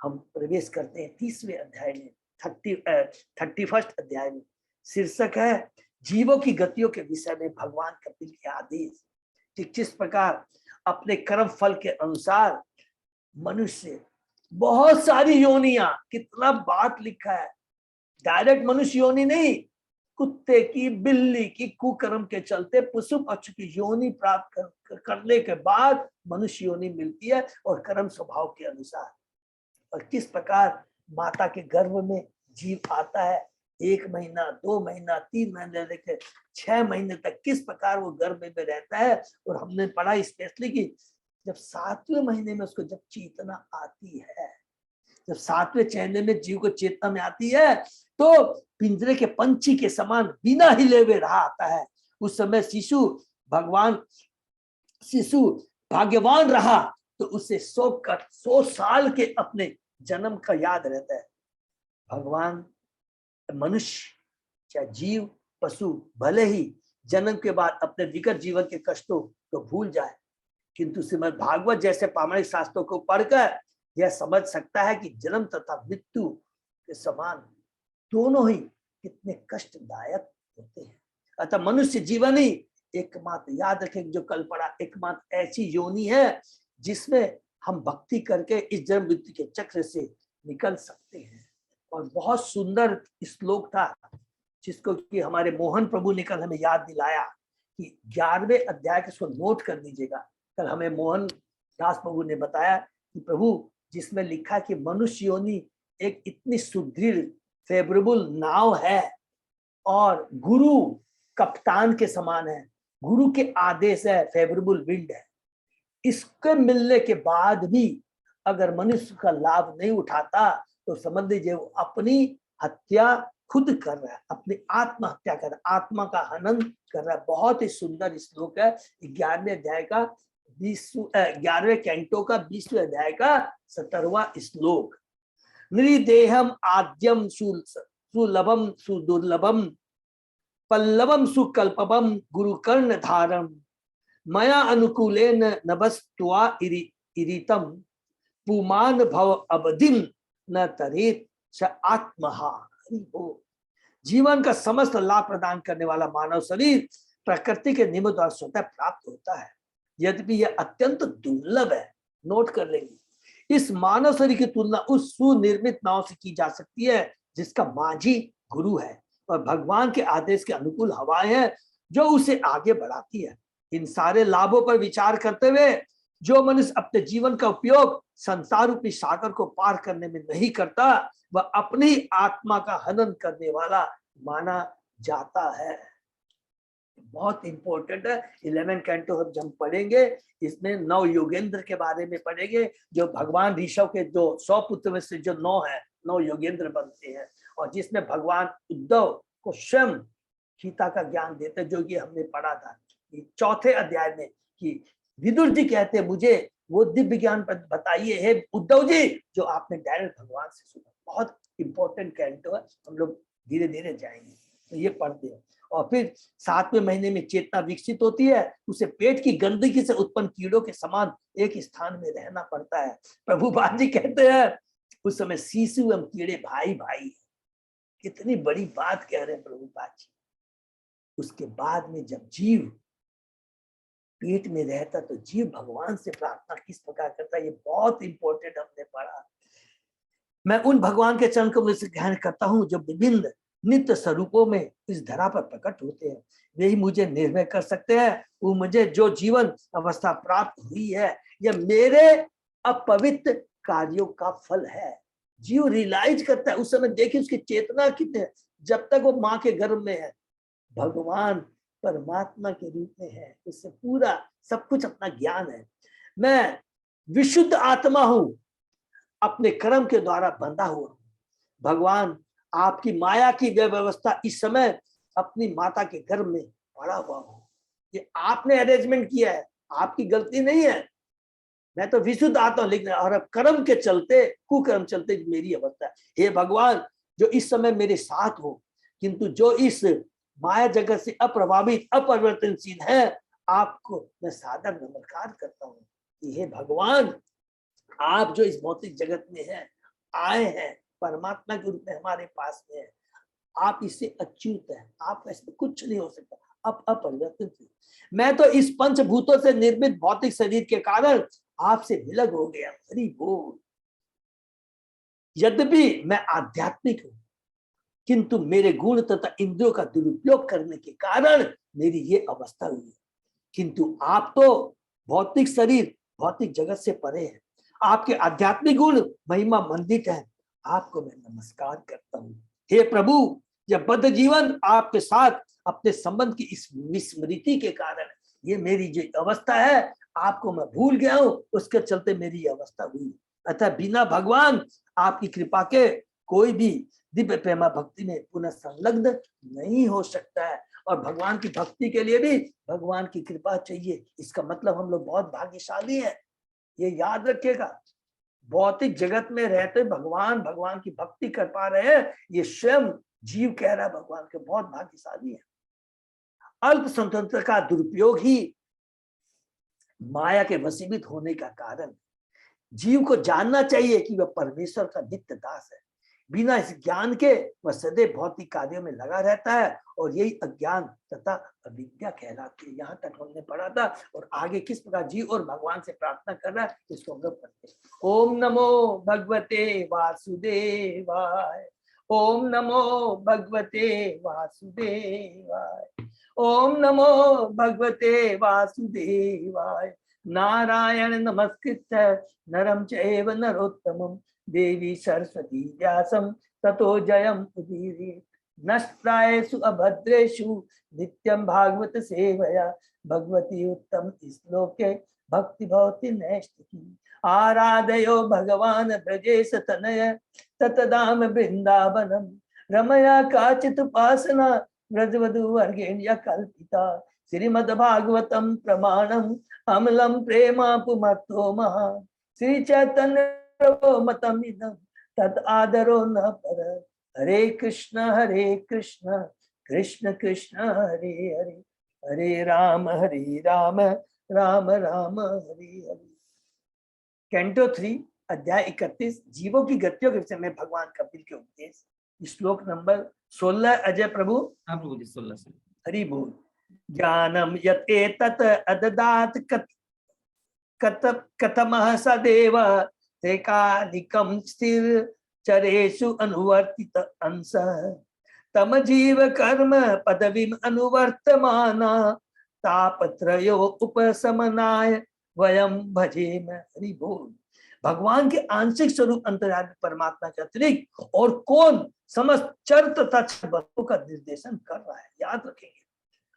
हम प्रवेश करते हैं 30वें अध्याय में, 31 अध्याय में। शीर्षक है जीवों की गतियों के विषय में भगवान कपिल के आदेश। कि किस प्रकार अपने कर्म फल के अनुसार मनुष्य, बहुत सारी योनियां, कितना बात लिखा है, डायरेक्ट मनुष्य योनि नहीं, कुत्ते की, बिल्ली की कुकर्म के चलते पशु पक्षी की योनि प्राप्त करने के बाद मनुष्य योनि मिलती है और कर्म स्वभाव के अनुसार। और किस प्रकार माता के गर्भ में जीव आता है, 1 महीना, 2 महीना, 3 महीने लेकर 6 महीने तक किस प्रकार वो गर्भ में रहता है। और हमने पढ़ा स्पेशली कि जब 7वें महीने में उसको जब चेतना आती है, जब 7वें महीने में जीव को चेतना में आती है, तो पिंजरे के पंछी के समान बिना हिले हुए रहा आता है। उस समय शिशु भाग्यवान रहा तो उसे 100 साल के अपने जन्म का याद रहता है। भगवान, मनुष्य चाहे जीव, पशु भले ही जन्म के बाद अपने विकट जीवन के कष्टों को भूल जाए, किंतु श्रीमद् भागवत जैसे प्रामाणिक शास्त्रों को पढ़कर यह समझ सकता है कि जन्म तथा मृत्यु के समान दोनों ही कितने कष्टदायक होते हैं। अतः मनुष्य जीवन ही एकमात्र, याद रखें जो कल पढ़ा, एकमात्र ऐसी योनि है जिसमें हम भक्ति करके इस जन्म मृत्यु के चक्र से निकल सकते हैं। और बहुत सुंदर श्लोक था जिसको कि हमारे मोहन प्रभु ने कल हमें याद दिलाया कि 11वें अध्याय के, इसको नोट कर लीजिएगा। कल हमें मोहन दास प्रभु ने बताया कि प्रभु, जिसमें लिखा कि मनुष्य योनि एक इतनी सुदृढ़ फेवरेबल नाव है और गुरु कप्तान के समान है, गुरु के आदेश है, फेवरेबल विंड है। इसके मिलने के बाद भी अगर मनुष्य का लाभ नहीं उठाता तो समझ लीजिए वो अपनी हत्या खुद कर रहा है, अपनी आत्महत्या कर रहा है, आत्मा का हनन कर रहा है। बहुत ही सुंदर श्लोक है 11वें अध्याय का 11वें कैंटो का 20वें अध्याय का 17वां श्लोक। नृदेहम आद्यम सुलभम सुदुर्लभम पल्लवम सुकल्पम गुरुकर्ण धारम मया अनुकूलेन नभस्त्वा इरितम पुमान भव अवधिम न तरेत स आत्महा। जीवन का समस्त लाभ प्रदान करने वाला मानव शरीर प्रकृति के नियमों द्वारा स्वतः प्राप्त होता है, यद्यपि यह अत्यंत दुर्लभ है। नोट कर लेंगे, इस मानव शरीर की तुलना उस सुनिर्मित नाव से की जा सकती है जिसका माझी गुरु है और भगवान के आदेश के अनुकूल हवाएं हैं जो उसे आगे बढ़ाती है। इन सारे लाभों पर विचार करते हुए जो मनुष्य अपने जीवन का उपयोग संसार रूपी सागर को पार करने में नहीं करता, वह अपनी आत्मा का हनन करने वाला माना जाता है। बहुत इंपॉर्टेंट है। 11 कैंटो हम पढ़ेंगे, इसमें 9 योगेंद्र के बारे में पढ़ेंगे, जो भगवान ऋषभ के जो 100 पुत्र में से जो 9 है, 9 योगेंद्र बनते हैं, और जिसमें भगवान उद्धव को स्वयं गीता का ज्ञान देते हैं, जो कि हमने पढ़ा था 4थे अध्याय में कि विदुर जी कहते हैं मुझे वो दिव्य ज्ञान बताइए हे उद्धव जी जो आपने डायरेक्ट भगवान से सुना। बहुत इंपॉर्टेंट कैंटो है, हम लोग धीरे धीरे जाएंगे तो ये पढ़ते हैं। और फिर 7वें महीने में चेतना विकसित होती है, उसे पेट की गंदगी से उत्पन्न कीड़ों के समान एक स्थान में रहना पड़ता है। प्रभुपाद जी कहते हैं उस समय शिशु एवं कीड़े भाई भाई। कितनी बड़ी बात कह रहे हैं प्रभुपाद जी। उसके बाद में जब जीव पेट में रहता तो जीव भगवान से प्रार्थना किस प्रकार करता है, ये बहुत इंपॉर्टेंट हमने पढ़ा। मैं उन भगवान के चरण कमल से ग्रहण करता हूँ जो विभिन्न नित्य स्वरूपों में इस धरा पर प्रकट होते हैं। वही मुझे निर्भय कर सकते हैं। वो मुझे जो जीवन अवस्था प्राप्त हुई है यह मेरे अपवित्र कार्यों का फल है। जीव रियलाइज करता है उस समय, देखिए उसकी चेतना कितने है। जब तक वो माँ के गर्भ में है भगवान परमात्मा के रूप में है, इससे पूरा सब कुछ अपना ज्ञान है। मैं विशुद्ध आत्मा हूं, अपने कर्म के द्वारा बंधा हुआ हूं। भगवान आपकी माया की व्यवस्था इस समय अपनी माता के गर्भ में पड़ा हुआ हूं। ये आपने अरेंजमेंट किया है, आपकी गलती नहीं है। मैं तो विशुद्ध आत्मा लिख रहा, और अब कर्म के चलते, कुकर्म चलते मेरी अवस्था है। हे भगवान, जो इस समय मेरे साथ हो, किंतु जो इस माया जगत से अप्रभावित अपरिवर्तनशील है, आपको मैं सादर नमस्कार करता हूँ कि हे भगवान, आप जो इस भौतिक जगत में है, आए हैं परमात्मा के रूप में हमारे पास में है। आप इससे अच्युत है, आप इसमें कुछ नहीं हो सकता, आप अपरिवर्तनशील। मैं तो इस पंचभूतों से निर्मित भौतिक शरीर के कारण आपसे विलग हो गया। हरि बोल। यद्यपि मैं आध्यात्मिक हूं, किंतु मेरे गुण तथा इंद्रियों का दुरुपयोग करने के कारण मेरी ये अवस्था हुई। किंतु आप तो भौतिक शरीर, भौतिक जगत से परे हैं। आपके आध्यात्मिक गुण महिमा मंडित है। आपको मैं नमस्कार करता हूँ। हे प्रभु, यह बद्ध जीवन आपके साथ अपने संबंध की इस विस्मृति के कारण, ये मेरी जो अवस्था है, आपको मैं भूल गया हूँ, उसके चलते मेरी ये अवस्था हुई। अतः बिना भगवान आपकी कृपा के कोई भी दिव्य प्रेमा भक्ति में पुनः संलग्न नहीं हो सकता है। और भगवान की भक्ति के लिए भी भगवान की कृपा चाहिए। इसका मतलब हम लोग बहुत भाग्यशाली हैं, ये याद रखिएगा। भौतिक जगत में रहते भगवान भगवान की भक्ति कर पा रहे हैं, ये स्वयं जीव कह रहा है भगवान के बहुत भाग्यशाली है। अल्प स्वतंत्रता का दुरुपयोग ही माया के वशीभूत होने का कारण। जीव को जानना चाहिए कि वह परमेश्वर का नित्य दास है। बिना इस ज्ञान के वह सदैव भौतिक कार्यों में लगा रहता है, और यही अज्ञान तथा अविद्या कहलाती है। यहाँ तक हमने पढ़ा था, और आगे किस प्रकार जीव और भगवान से प्रार्थना कर रहा है, इसको हम लोग पढ़ते हैं। ओम नमो भगवते वासुदेवाय, ओम नमो भगवते वासुदेवाय, ओम नमो भगवते वासुदेवाय। नारायण नमस्कृत्य नरं चैव नरोत्तमं देवी सरस्वती व्यासं ततो जयम् उदीरयेत्। नष्टायेषु अभद्रेषु नित्यं भागवत सेवया भगवती उत्तम श्लोके भक्ति भवति नैष्ठिकी। आराधयो भगवान ब्रजेश तनय ततदाम वृंदावनम रमया काचित् उपासना व्रजवधू वर्गेण्य कल्पिता। श्रीमद्भागवतम प्रमाणम अमलम प्रेमापुमत्तो महा श्री चैतन्य मतम इदं तद आदरो न पर। हरे कृष्ण कृष्ण कृष्ण हरे हरे, हरे राम राम राम हरे हरे। कैंटो 3 अध्याय 31 जीवों की गतियों के विषय में भगवान कपिल के उपदेश। श्लोक नंबर 16 अजय प्रभु। हाँ प्रभु जी, 16 से। हरि बोल। ज्ञानम यते तत अददात कथमः सदेव तेकालिकं स्थिर चरेषु अनुवर्तित अंश तम जीव कर्म पदवीम अनुवर्तमाना तापत्रयो उपशमनाय वयम भजेम। हरि बोल। भगवान के आंशिक स्वरूप अंतर्यामी परमात्मा के अतिरिक्त और कौन समस्त चर तथा वस्तु का निर्देशन कर रहा है, याद रखेंगे।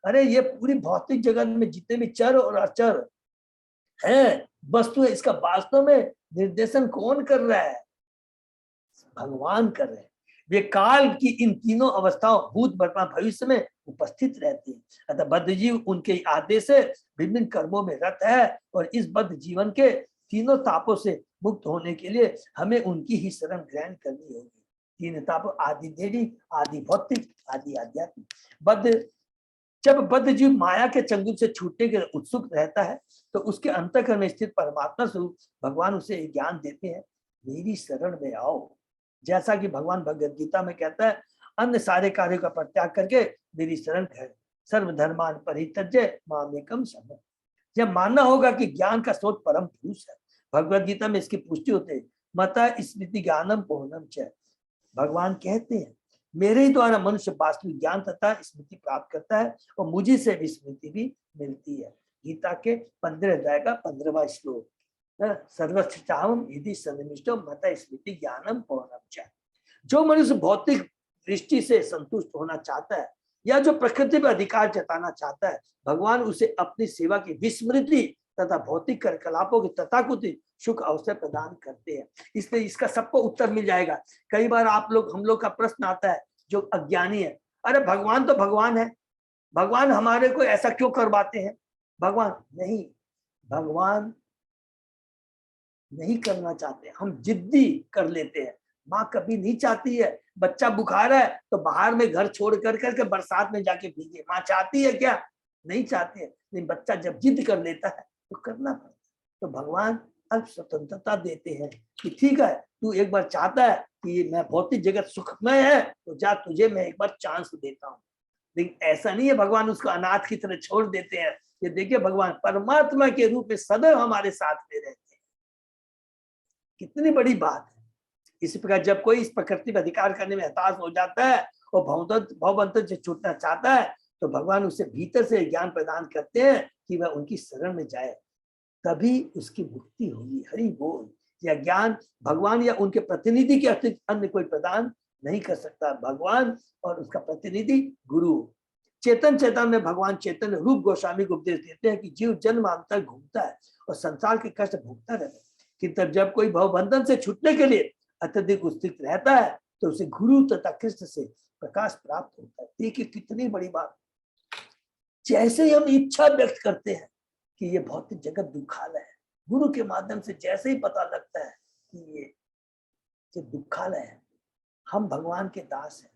अरे ये पूरी भौतिक जगत में जितने भी चर और अचर है वस्तु है, इसका वास्तव में निर्देशन कौन कर रहा है? भगवान कर रहे हैं। वे काल की इन तीनों अवस्थाओं भूत वर्तमान भविष्य में उपस्थित रहती है। अतः बद्ध जीव उनके आदेश से विभिन्न कर्मों में रत है, और इस बद्ध जीवन के तीनों तापों से मुक्त होने के लिए हमें उनकी ही शरण ग्रहण करनी होगी। तीन ताप, आदि देवी, आदि भौतिक, आदि आध्यात्मिक। जब बद्ध जीव माया के चंगुल से छूटने के उत्सुक रहता है, तो उसके अंतःकरण में स्थित परमात्मा स्वरूप भगवान उसे ज्ञान देते हैं, मेरी शरण में आओ। जैसा कि भगवान भगवद गीता में कहता है, अन्य सारे कार्यों का परित्याग करके मेरी शरण है, सर्वधर्मान परित्यज्य मामेकम शरणं। जब मानना होगा कि ज्ञान का स्रोत परम पुरुष है। भगवद गीता में इसकी पुष्टि होती है, मता स्मृति ज्ञानम पूर्णम च। भगवान कहते हैं मेरे ही द्वारा मनुष्य वास्तविक ज्ञान तथा स्मृति प्राप्त करता है और मुझे से भी स्मृति भी मिलती है। गीता के 15 अध्याय का 15वां श्लोक, सर्वश्चाहम यदि सन्निष्टो मता स्मृति ज्ञानम पूर्णम च। जो मनुष्य भौतिक दृष्टि से संतुष्ट होना चाहता है या जो प्रकृति पर अधिकार जताना चाहता है, भगवान उसे अपनी सेवा की विस्मृति तथा भौतिक कार्यकलापों के तथाकथित सुख अवसर प्रदान करते हैं। इसलिए इसका सबको उत्तर मिल जाएगा। कई बार हम लोग का प्रश्न आता है जो अज्ञानी है, अरे भगवान तो भगवान है, भगवान हमारे को ऐसा क्यों करवाते हैं? भगवान नहीं करना चाहते, हम जिद्दी कर लेते हैं। माँ कभी नहीं चाहती है बच्चा बुखार है तो बाहर में घर छोड़ करके बरसात में जाके भीगे। माँ चाहती है क्या? नहीं चाहती है। लेकिन बच्चा जब जिद कर लेता है तो करना पड़ता है। तो भगवान अब स्वतंत्रता देते हैं कि ठीक है, तू एक बार चाहता है कि मैं भौतिक जगत सुखमय है तो जा, तुझे मैं एक बार चांस देता हूँ। लेकिन ऐसा नहीं है, भगवान उसको अनाथ की तरह छोड़ देते हैं। ये देखिए, भगवान परमात्मा के रूप में सदैव हमारे साथ में रहते हैं। कितनी बड़ी बात है। इसी प्रकार जब कोई इस प्रकृति पर अधिकार करने में हताश हो जाता है और भवबंधन से छूटना चाहता है तो भगवान उसे भीतर से ज्ञान प्रदान करते हैं कि वह उनकी शरण में जाए, तभी उसकी मुक्ति होगी। हरि बोल। यह ज्ञान भगवान या उनके प्रतिनिधि के अतिरिक्त अन्य कोई प्रदान नहीं कर सकता। भगवान और उसका प्रतिनिधि गुरु। चेतन में भगवान चैतन्य रूप गोस्वामी को उपदेश देते हैं कि जीव जन्मांतर घूमता है और संसार के कष्ट भोगता रहता है, किंतु जब कोई भवबंधन से छूटने के लिए अत्यधिक उत्सुक रहता है तो उसे गुरु तथा कृष्ण से प्रकाश प्राप्त होता है। देखिए कितनी बड़ी बात। जैसे ही हम इच्छा व्यक्त करते हैं कि ये भौतिक जगत दुखालय है, गुरु के माध्यम से जैसे ही पता लगता है कि ये दुखालय है, हम भगवान के दास हैं,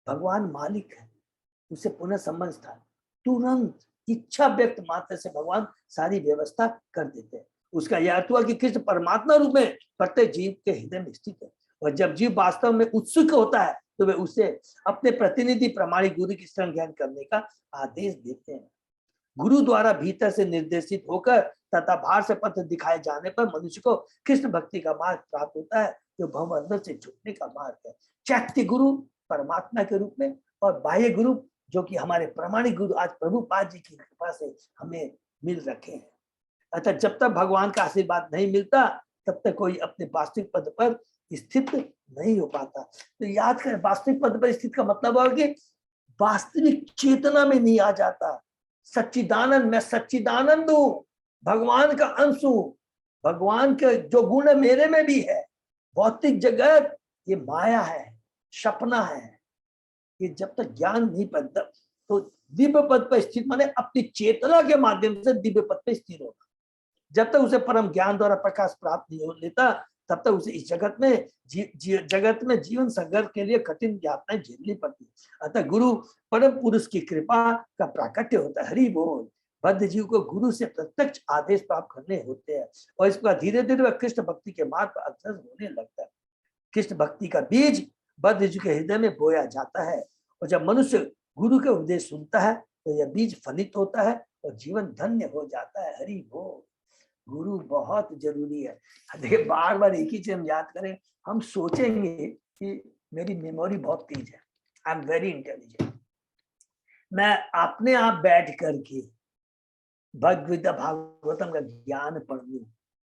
भगवान मालिक है, उसे पुनः संबंध था, तुरंत इच्छा व्यक्त मात्र से भगवान सारी व्यवस्था कर देते हैं। उसका यह अर्थ हुआ कि कृष्ण परमात्मा रूप में प्रत्येक जीव के हृदय में स्थित है और जब जीव वास्तव में उत्सुक होता है तो वे उसे अपने प्रतिनिधि प्रामाणिक गुरु की शरण ग्रहण करने का आदेश देते हैं। गुरु द्वारा भीतर से निर्देशित होकर तथा बाहर से पथ दिखाए जाने पर मनुष्य को कृष्ण भक्ति का मार्ग प्राप्त होता है, जो भवबंधन से छूटने का मार्ग है। चैत्य गुरु परमात्मा के रूप में और बाह्य गुरु जो कि हमारे प्रामाणिक गुरु आज प्रभुपाद जी की कृपा से हमें मिल रखे हैं। अतः जब तक भगवान का आशीर्वाद नहीं मिलता तब तक कोई अपने वास्तविक पद पर स्थित नहीं हो पाता। तो याद करें, वास्तविक पद पर स्थित का मतलब है कि वास्तविक चेतना में नहीं आ जाता। सच्चिदानंद, मैं सच्चिदानंद हूँ, भगवान का अंश हूँ, भगवान के जो गुण मेरे में भी है। भौतिक जगत ये माया है, सपना है। ये जब तक ज्ञान नहीं पड़ता तो दिव्य पद पर स्थित माने अपनी चेतना के माध्यम से दिव्य पद पर स्थिर होगा। जब तक उसे परम ज्ञान द्वारा प्रकाश प्राप्त नहीं हो लेता तब तक उसे इस जगत में जीवन संघर्ष के लिए कठिन यातनाएं झेलनी पड़ती। अतः गुरु परम पुरुष की कृपा का प्राकट्य होता है। हरि बोल। बद्ध जीव को गुरु से प्रत्यक्ष आदेश प्राप्त करने होते हैं और इस पर धीरे धीरे वह कृष्ण भक्ति के मार्ग पर अग्रसर होने लगता है। कृष्ण भक्ति का बीज बद्ध जीव के हृदय में बोया जाता है और जब मनुष्य गुरु के उपदेश सुनता है तो यह बीज फलित होता है और जीवन धन्य हो जाता है। हरि बोल। गुरु बहुत जरूरी है। देखिए, बार बार एक ही चीज हम याद करें, हम सोचेंगे कि मेरी मेमोरी बहुत तेज है, आई एम वेरी इंटेलिजेंट, मैं अपने आप बैठ करके भगवद्गीता भागवतम का ज्ञान पढ़ लूं,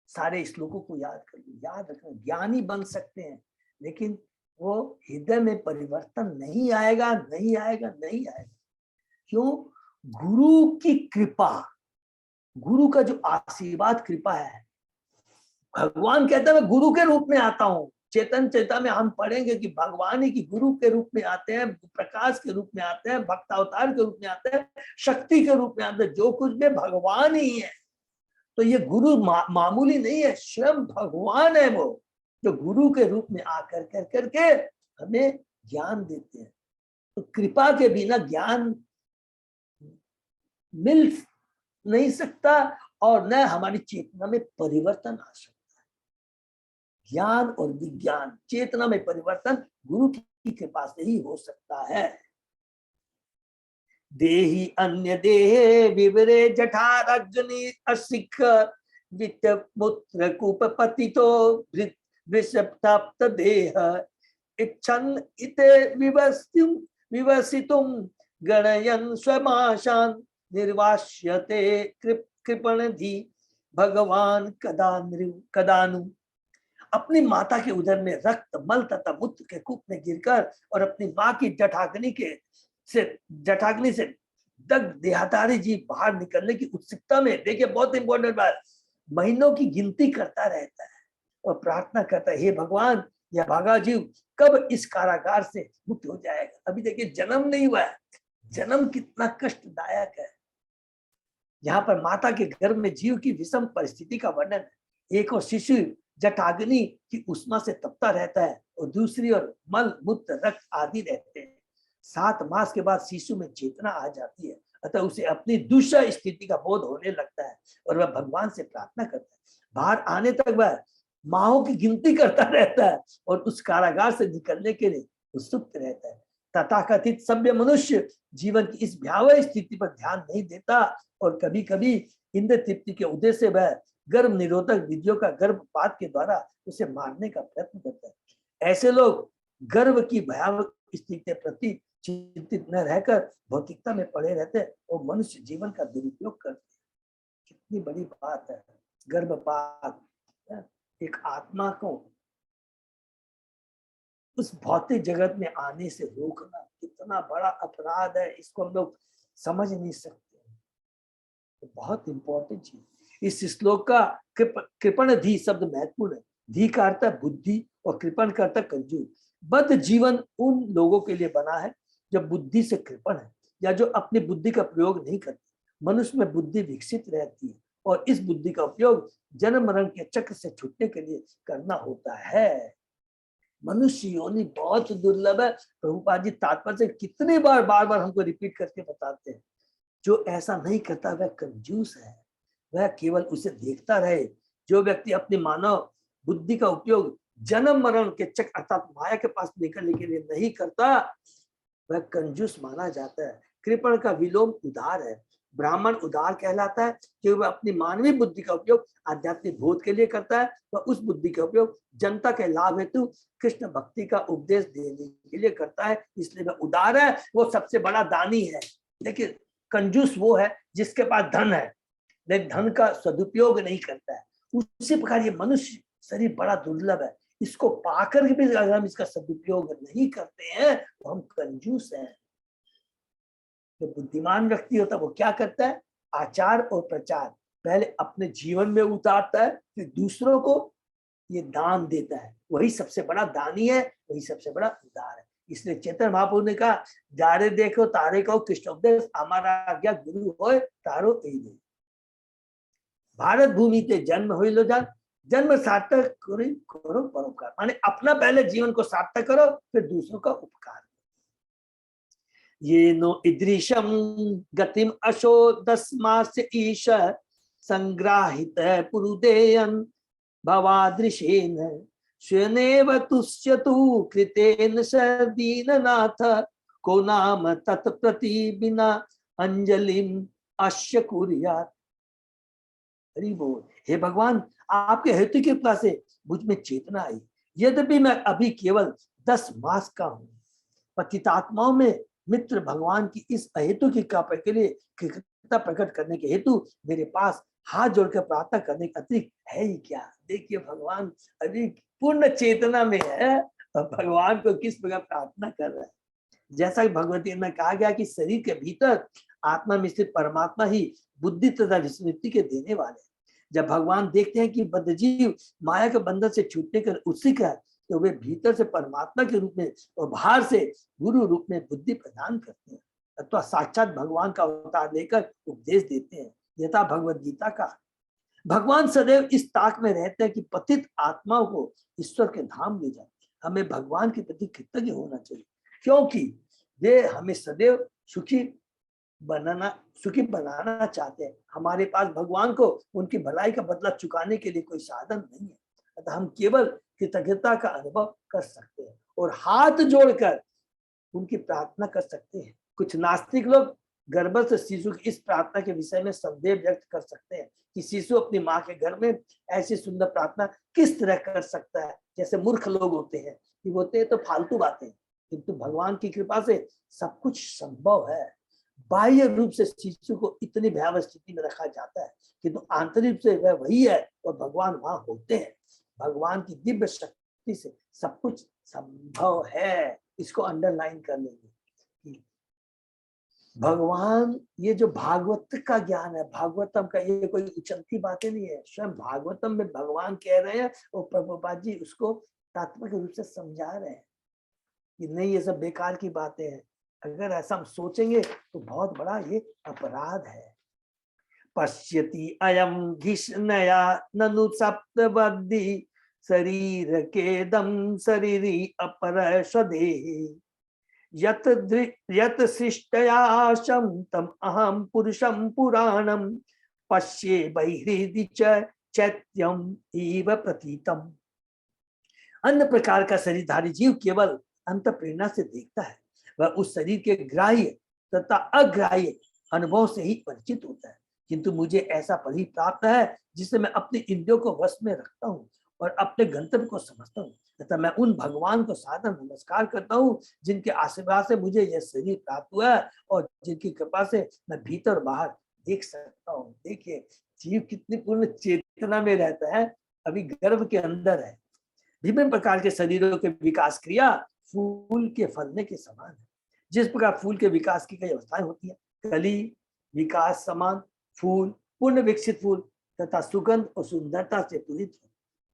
सारे श्लोकों को याद कर लूं। याद रखना, ज्ञानी बन सकते हैं लेकिन वो हृदय में परिवर्तन नहीं आएगा। क्यों? गुरु की कृपा, गुरु का जो आशीर्वाद कृपा है। भगवान कहता है मैं गुरु के रूप में आता हूँ। चेतन चेता में हम पढ़ेंगे कि भगवान ही की गुरु के रूप में आते हैं, प्रकाश के रूप में आते हैं, भक्तावतार के रूप में आते हैं, शक्ति के रूप में आते हैं। जो कुछ भी भगवान ही है। तो ये गुरु मामूली नहीं है, स्वयं भगवान है वो, जो गुरु के रूप में आकर करके हमें ज्ञान देते हैं। तो कृपा के बिना ज्ञान मिल नहीं सकता और न हमारी चेतना में परिवर्तन आ सकता है। ज्ञान और विज्ञान, चेतना में परिवर्तन गुरु की कृपा से ही हो सकता है। देहि अन्य देहे विवरे जठार अग्नि असिख वित्तपुत्र कूपपतितो वृषप्ताप्त देह इच्छन् इते विवसितुं गणयन् स्वमाशान् निर्वास्यते कृपणधि भगवान कदानु। अपनी माता के उदर में रक्त मल तथा मूत्र के कूप में गिरकर और अपनी माँ की जठाग्नि से दग्ध देहधारी जीव बाहर निकलने की उत्सुकता में, देखिए बहुत इंपॉर्टेंट बात, महीनों की गिनती करता रहता है और प्रार्थना करता है, हे भगवान यह भागा जीव कब इस कारागार से मुक्त हो जाएगा। अभी देखिए जन्म नहीं हुआ है, जन्म कितना कष्टदायक है। यहाँ पर माता के गर्भ में जीव की विषम परिस्थिति का वर्णन है। एक और शिशु जटाग्नि की उष्मा से तपता रहता है और दूसरी ओर मल मूत्र रक्त आदि रहते हैं। 7 मास के बाद शिशु में चेतना आ जाती है, अतः उसे अपनी दूसरा स्थिति का बोध होने लगता है और वह भगवान से प्रार्थना करता है। बाहर आने तक वह माहों की गिनती करता रहता है और उस कारागार से निकलने के लिए उत्सुक रहता है। तथाकथित सभ्य मनुष्य जीवन की इस भयावह स्थिति पर ध्यान नहीं देता और कभी कभी इंद्र तृप्ति के उद्देश्य से वह गर्भ निरोधक विधियों का गर्भपात के द्वारा उसे मारने का प्रयत्न करता है। ऐसे लोग गर्भ की भयावह स्थिति के प्रति चिंतित न रहकर भौतिकता में पड़े रहते और मनुष्य जीवन का दुरुपयोग करते हैं। कितनी बड़ी बात है गर्भपात, एक आत्मा को उस भौतिक जगत में आने से रोकना कितना बड़ा अपराध है, इसको हम लोग समझ नहीं सकते। तो बहुत इंपॉर्टेंट चीज। इस श्लोक का कृपण धी शब्द महत्वपूर्ण है। धी का अर्थ है बुद्धि और कृपण का अर्थ कंजूस। बद्ध जीवन उन लोगों के लिए बना है जो बुद्धि से कृपण है या जो अपनी बुद्धि का प्रयोग नहीं करते। मनुष्य में बुद्धि विकसित रहती है और इस बुद्धि का उपयोग जन्म मरण के चक्र से छूटने के लिए करना होता है। मनुष्य योनि बहुत दुर्लभ है। प्रभुपाद जी तात्पर्य से कितने बार बार हमको रिपीट करके बताते हैं, जो ऐसा नहीं करता वह कंजूस है, वह केवल उसे देखता रहे। जो व्यक्ति अपनी मानव बुद्धि का उपयोग जन्म मरण के चक्र अर्थात माया के पास निकलने के लिए नहीं करता वह कंजूस माना जाता है। कृपण का विलोम उदार है। ब्राह्मण उदार कहलाता है कि वह अपनी मानवीय बुद्धि का उपयोग आध्यात्मिक बोध के लिए करता है। वह उस बुद्धि का उपयोग जनता के लाभ हेतु कृष्ण भक्ति का उपदेश देने के लिए करता है, इसलिए वह उदार है। वो सबसे बड़ा दानी है। देखिए कंजूस वो है जिसके पास धन है लेकिन धन का सदुपयोग नहीं करता है। उसी प्रकार ये मनुष्य शरीर बड़ा दुर्लभ है, इसको पाकर भी अगर हम इसका सदुपयोग नहीं करते हैं तो हम कंजूस हैं। जो बुद्धिमान व्यक्ति होता है वो क्या करता है, आचार और प्रचार पहले अपने जीवन में उतारता है, फिर दूसरों को ये दान देता है। वही सबसे बड़ा दानी है, वही सबसे बड़ा उदार है। इसलिए चैतन्य महाप्रभु ने कहा, जारे देखो तारे कहो कृष्ण उपदेश, हमारा आज्ञा गुरु होए तारो एले। भारत भूमि ते जन्म हो लो जान, जन्म सार्थक करो परोपकार। माने अपना पहले जीवन को सार्थक करो फिर दूसरों का उपकार। ये नो इदृशम गतिम अशो 10 मास ईश संग्राहित पुरुदेयन भवादृशेन स्वनेव तुष्यतु कृतेन दीननाथ को नाम तत्प्रति बिना अंजलिम अश्य कुर्यात्। हरि बोल। हे भगवान, आपके हेतु की कृपा से मुझ में चेतना आई। यद्यपि मैं अभी केवल 10 मास का हूँ, पतितात्माओं में मित्र भगवान की इस अहेतु की कृपा के लिए कृतज्ञता प्रकट करने के हेतु मेरे पास हाथ जोड़कर प्रार्थना करने के अतिरिक्त है ही क्या। देखिए भगवान अभी पूर्ण चेतना में है और भगवान को किस प्रकार प्रार्थना कर रहा है। जैसा कि भगवती में कहा गया कि शरीर के भीतर आत्मा में स्थित परमात्मा ही बुद्धि तथा विस्मृति के देने वाले। जब भगवान देखते हैं कि बद्धजीव माया के बंधन से छूटने का उत्सुक है तो वे भीतर से परमात्मा के रूप में और बाहर से गुरु रूप में बुद्धि प्रदान करते हैं अथवा साक्षात भगवान का अवतार लेकर उपदेश देते हैं। यथा भगवद गीता का भगवान सदैव इस ताक में रहते हैं कि पतित आत्माओं को ईश्वर के धाम ले जाए। हमें भगवान के प्रति कृतज्ञ होना चाहिए क्योंकि वे हमें सदैव सुखी बनाना चाहते हैं। हमारे पास भगवान को उनकी भलाई का बदला चुकाने के लिए कोई साधन नहीं है, अतः हम केवल कृतज्ञता का अनुभव कर सकते हैं और हाथ जोड़कर उनकी प्रार्थना कर सकते हैं। कुछ नास्तिक लोग गर्भस्थ शिशु की इस प्रार्थना के विषय में संदेह व्यक्त कर सकते हैं कि शिशु अपनी माँ के घर में ऐसी सुंदर प्रार्थना किस तरह कर सकता है। जैसे मूर्ख लोग होते हैं कि होते हैं तो फालतू बातें, किंतु भगवान की कृपा से सब कुछ संभव है। बाह्य रूप से शिशु को इतनी भयावह स्थिति में रखा जाता है किंतु आंतरिक रूप से वह वही है और भगवान वहां होते हैं। भगवान की दिव्य शक्ति से सब कुछ संभव है। इसको अंडरलाइन कर लेंगे कि भगवान, ये जो भागवत का ज्ञान है, भागवतम का, ये कोई उचलती बातें नहीं है। स्वयं भागवतम में भगवान कह रहे हैं और प्रभुपाद जी उसको तात्विक रूप से समझा रहे हैं कि नहीं, ये सब बेकार की बातें हैं। अगर ऐसा हम सोचेंगे तो बहुत बड़ा ये अपराध है। पश्यति अयम घिष्णया ननु सप्तबद्धि शरीर के दम शरीरी अपर स्वदेहि यत सृष्टयाशं तम अहम पुरुषम पुराणम पश्ये बहिर्हृदि चैत्यम इव प्रतीतम। अन्य प्रकार का शरीरधारी जीव केवल अंत प्रेरणा से देखता है। वह उस शरीर के ग्राह्य तथा अग्राह्य अनुभव से ही परिचित होता है, किंतु मुझे ऐसा परि प्राप्त है जिससे मैं अपने इंद्रियों को वश में रखता हूँ और अपने गंतव्य को समझता हूँ तथा मैं उन भगवान को सादर नमस्कार करता हूँ जिनके आशीर्वाद से मुझे यह शरीर प्राप्त हुआ है और जिनकी कृपा से मैं भीतर बाहर देख सकता हूँ। देखिए जीव कितनी पूर्ण चेतना में रहता है, अभी गर्भ के अंदर है। विभिन्न प्रकार के शरीरों के विकास क्रिया फूल के फलने के समान है। जिस प्रकार फूल के विकास की कई अवस्थाएं होती है, कली, विकास समान फूल, पूर्ण विकसित फूल तथा सुगंध और सुंदरता से पूरित,